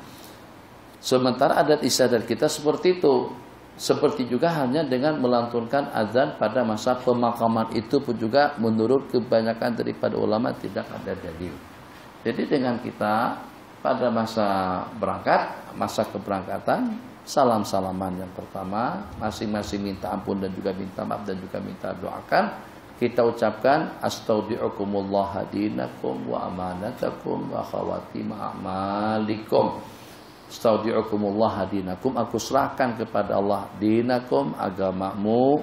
Sementara adat istiadat kita seperti itu. Seperti juga hanya dengan melantunkan azan pada masa pemakaman, itu pun juga menurut kebanyakan daripada ulama tidak ada dalil. Jadi dengan kita pada masa berangkat, masa keberangkatan, salam-salaman yang pertama, masing-masing minta ampun dan juga minta maaf dan juga minta doakan. Kita ucapkan astaudiukumullah dinakum wa amanatakum wa khawatim a'malikum. Astaudiukumullah dinakum, aku serahkan kepada Allah dinakum, agamamu,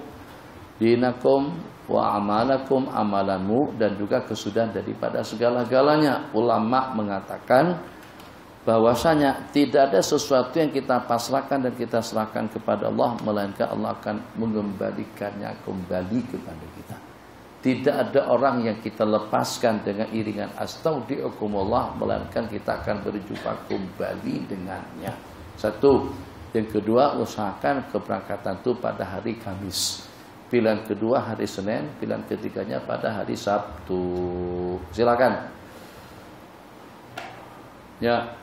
dinakum wa amalakum, amalanmu, dan juga kesudahan daripada segala-galanya. Ulama mengatakan bahwasanya tidak ada sesuatu yang kita pasrahkan dan kita serahkan kepada Allah melainkan Allah akan mengembalikannya kembali kepada kita. Tidak ada orang yang kita lepaskan dengan iringan astaudiukumullah melainkan kita akan berjumpa kembali dengannya. Satu. Yang kedua, usahakan keberangkatan itu pada hari Kamis. Pilihan kedua hari Senin, pilihan ketiganya pada hari Sabtu. Silakan. Ya.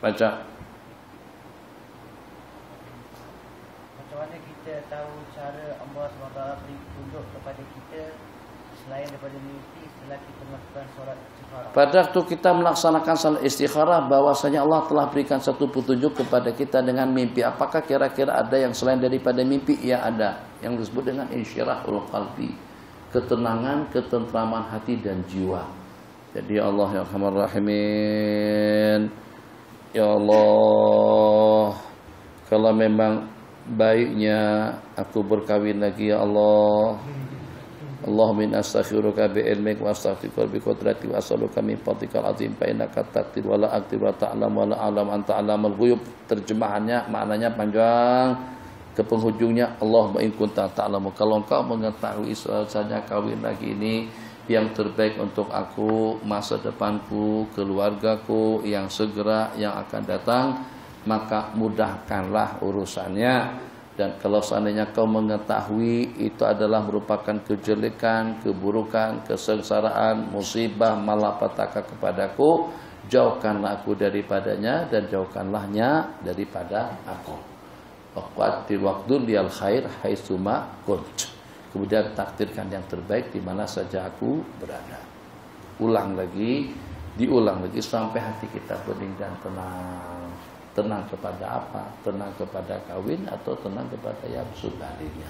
Baca. Macam mana kita tahu cara Allah SWT beri petunjuk kepada kita selain daripada mimpi setelah kita melakukan solat istikharah? Pada waktu kita melaksanakan salat istikharah, bahwasanya Allah telah berikan satu petunjuk kepada kita dengan mimpi. Apakah kira-kira ada yang selain daripada mimpi? Ya, ada. Yang disebut dengan insyirahul qalbi, ketenangan, ketentraman hati dan jiwa. Jadi Allah ya Arhamar Rahimin, ya Allah, kalau memang baiknya aku berkawin lagi ya Allah. Allahumma astaghfiruka bi ilmik wa astaghfiruka bi qudratik wa as'aluka min fadlikal azim fa innaka taqdir wa la aqdir wa ta'lam wa la alam anta alamul ghuyub. Terjemahannya maknanya panjang, ke penghujungnya Allahumma in kunta ta'lamu, kalau engkau mengetahui saja kawin lagi ini yang terbaik untuk aku, masa depanku, keluargaku yang segera yang akan datang, maka mudahkanlah urusannya. Dan kalau seandainya kau mengetahui itu adalah merupakan kejelekan, keburukan, kesengsaraan, musibah, malapetaka kepadaku, jauhkanlah aku daripadanya dan jauhkanlahnya daripada aku. Waqtil waqdul liyal khair haitsuma kunt. Kemudian takdirkan yang terbaik di mana saja aku berada. Ulang lagi, diulang lagi sampai hati kita bening dan tenang. Tenang kepada apa? Tenang kepada kawin atau tenang kepada yang sebagainya.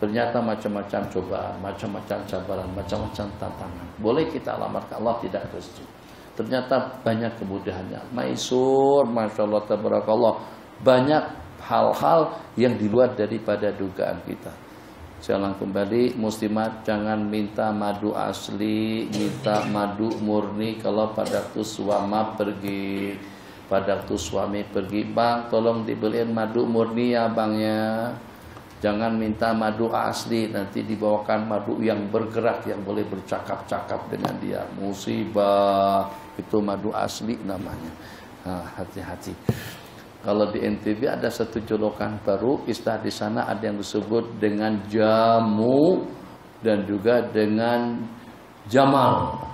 Ternyata macam-macam cobaan, macam-macam cabaran, macam-macam tantangan. Boleh kita alamatkan, Allah tidak restu. Ternyata banyak kemudahannya. Maisur, Masya Allah, tabarakallah. Banyak hal-hal yang di luar daripada dugaan kita. Saya ulang kembali, muslimat jangan minta madu asli, minta madu murni kalau pada waktu suami pergi. Pada waktu suami pergi, bang tolong dibeliin madu murni ya bangnya. Jangan minta madu asli, nanti dibawakan madu yang bergerak, yang boleh bercakap-cakap dengan dia. Musibah, itu madu asli namanya. Nah, hati-hati. Kalau di NTB ada satu julukan baru, istilah di sana ada yang disebut dengan jamu dan juga dengan jamal.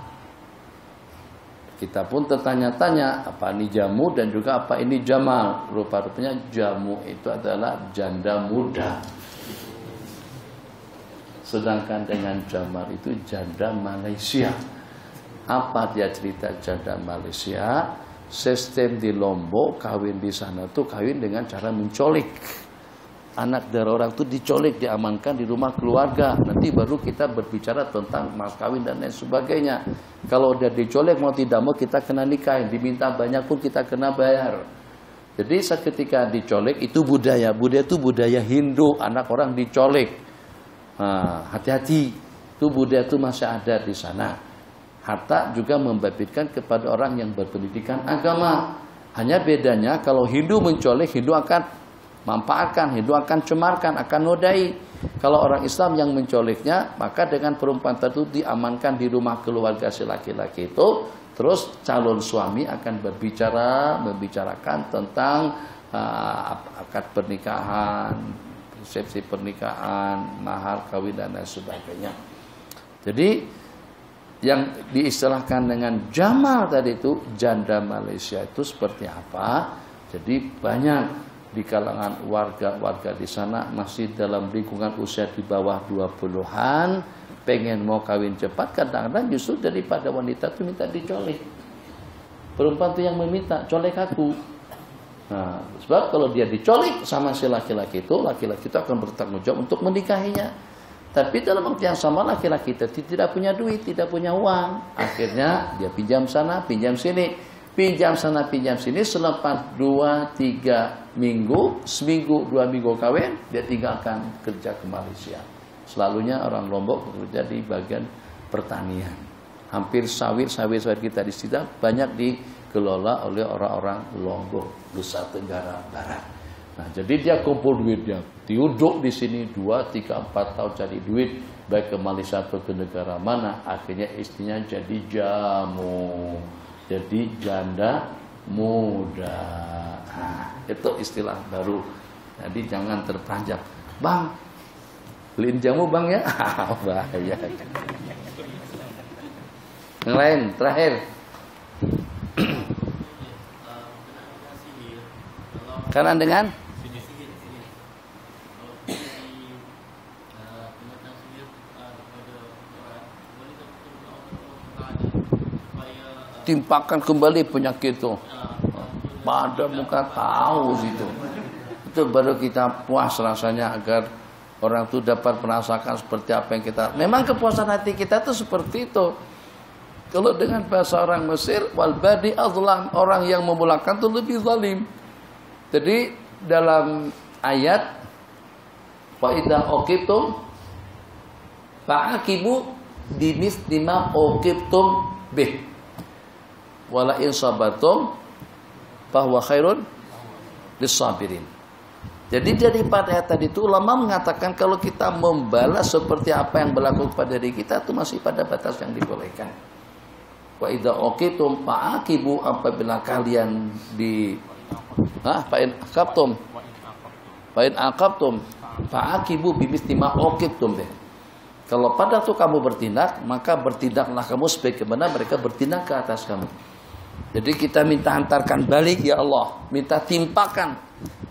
Kita pun tertanya-tanya apa ini jamu dan juga apa ini jamal. Rupa-rupanya jamu itu adalah janda muda, sedangkan dengan jamal itu janda Malaysia. Apa dia cerita janda Malaysia? Sistem di Lombok kawin di sana tuh kawin dengan cara mencolik. Anak dari orang itu dicolik, diamankan di rumah keluarga. Nanti baru kita berbicara tentang mas kawin dan lain sebagainya. Kalau udah dicolik mau tidak mau kita kena nikahin. Diminta banyak pun kita kena bayar. Jadi ketika dicolik itu budaya. Budaya itu budaya Hindu. Anak orang dicolik. Nah, hati-hati. Itu budaya itu masih ada di sana. Hatta juga membabitkan kepada orang yang berpendidikan agama. Hanya bedanya kalau Hindu mencolik, Hindu akan manfaatkan, Hindu akan cemarkan, akan nodai. Kalau orang Islam yang mencoliknya, maka dengan perempuan tertentu diamankan di rumah keluarga si laki-laki itu. Terus calon suami akan membicarakan tentang akad pernikahan, resepsi pernikahan, mahar, kawin dan lain sebagainya. Jadi yang diistilahkan dengan jamal tadi itu, janda Malaysia itu seperti apa? Jadi banyak di kalangan warga-warga di sana masih dalam lingkungan usia di bawah 20-an, pengen mau kawin cepat, kadang-kadang justru daripada wanita itu minta dicolek. Perempuan itu yang meminta, colek aku. Nah, sebab kalau dia dicolek sama si laki-laki itu akan bertanggung jawab untuk menikahinya. Tapi dalam waktu yang sama laki-laki itu tidak punya duit, tidak punya uang. Akhirnya dia pinjam sana, pinjam sini. pinjam sana pinjam sini, selepas 2-3 minggu, seminggu 2 minggu kawin, dia tinggalkan kerja ke Malaysia. Selalunya orang Lombok bekerja di bagian pertanian. Hampir sawit-sawit kita di situ banyak dikelola oleh orang-orang Lombok, Nusa Tenggara Barat. Nah, jadi dia kumpul duitnya, diuduk di sini 2-3-4 tahun cari duit, baik ke Malaysia atau ke negara mana, akhirnya istrinya jadi jamu. Jadi janda muda. Nah, itu istilah baru. Jadi jangan terperanjat. Bang, beliin jamu bang ya. Bahaya. Yang lain, terakhir. Karena dengan timpakan kembali penyakit itu pada muka tahu situ. Itu baru kita puas rasanya agar orang itu dapat merasakan seperti apa yang kita. Memang kepuasan hati kita itu seperti itu. Kalau dengan bahasa orang Mesir, wal badi azlam, orang yang memulakan itu lebih zalim. Jadi dalam ayat wa idza uqibtum fa'aqibu bimisli ma uqibtum bih. Wala in sabartum fahuwa khairun lis-sabirin. Jadi daripada ayat tadi itu ulama mengatakan kalau kita membalas seperti apa yang berlaku pada diri kita itu masih pada batas yang dibolehkan. Wa idza uqitum fa'aqibu, apabila kalian fa in aqabtum fa'aqibu bimisli ma uqibtum bih. Kalau pada itu kamu bertindak, maka bertindaklah kamu sebagaimana mereka bertindak ke atas kamu. Jadi kita minta hantarkan balik ya Allah, minta timpakan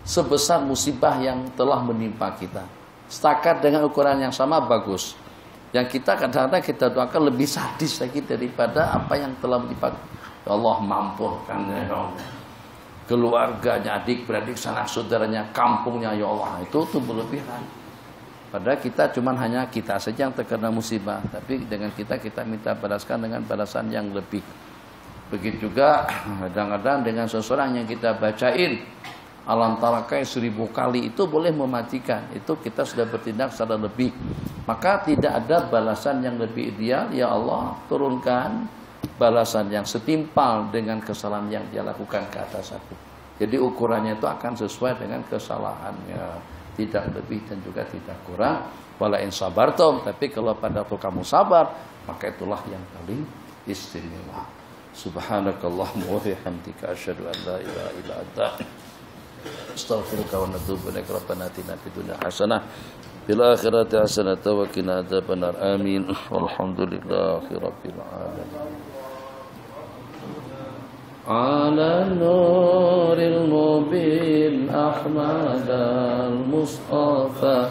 sebesar musibah yang telah menimpa kita. Setakat dengan ukuran yang sama bagus. Yang kita kadang-kadang kita doakan lebih sadis lagi daripada apa yang telah menimpa. Ya Allah, mampukan ya Allah. Keluarganya, adik-beradik, sanak saudaranya, kampungnya ya Allah, itu berlebihan. Padahal kita cuman hanya kita saja yang terkena musibah, tapi dengan kita minta balaskan dengan balasan yang lebih. Begitu juga kadang-kadang dengan seseorang yang kita bacain alam tarakai 1000 kali itu boleh mematikan. Itu kita sudah bertindak secara lebih. Maka tidak ada balasan yang lebih ideal. Ya Allah, turunkan balasan yang setimpal dengan kesalahan yang dia lakukan ke atas aku. Jadi ukurannya itu akan sesuai dengan kesalahannya, tidak lebih dan juga tidak kurang. Wala in sabartum, tapi kalau pada waktu kamu sabar, maka itulah yang paling istimewa. Subhanakallahumma wa bihamdika asyhadu an la ilaha illa anta astaghfiruka wa atubu ilaik. Rabbana atina fid dunya hasanah fil akhirati hasanah wa qina adzabannar. Amin. Walhamdulillahi rabbil alamin. Ala nuril mubin Ahmad al-Mustafa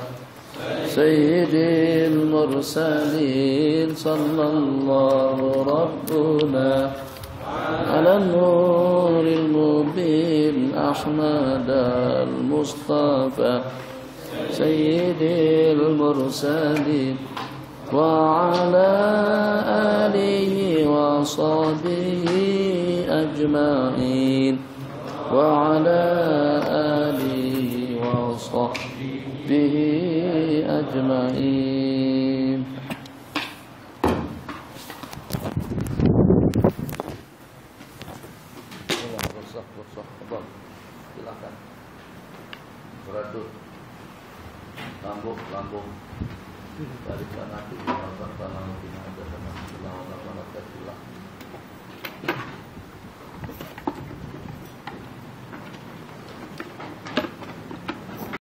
Sayyidil mursalin sallallahu rabbuna ala nuril mubin Ahmad al-Mustafa Sayyidil mursalin wa ala alihi wa sahbihi ajma'in wa ala alihi wa sahbihi ajma'in. Silakan. Beraduk. Lambung. Dari sana ke tanah,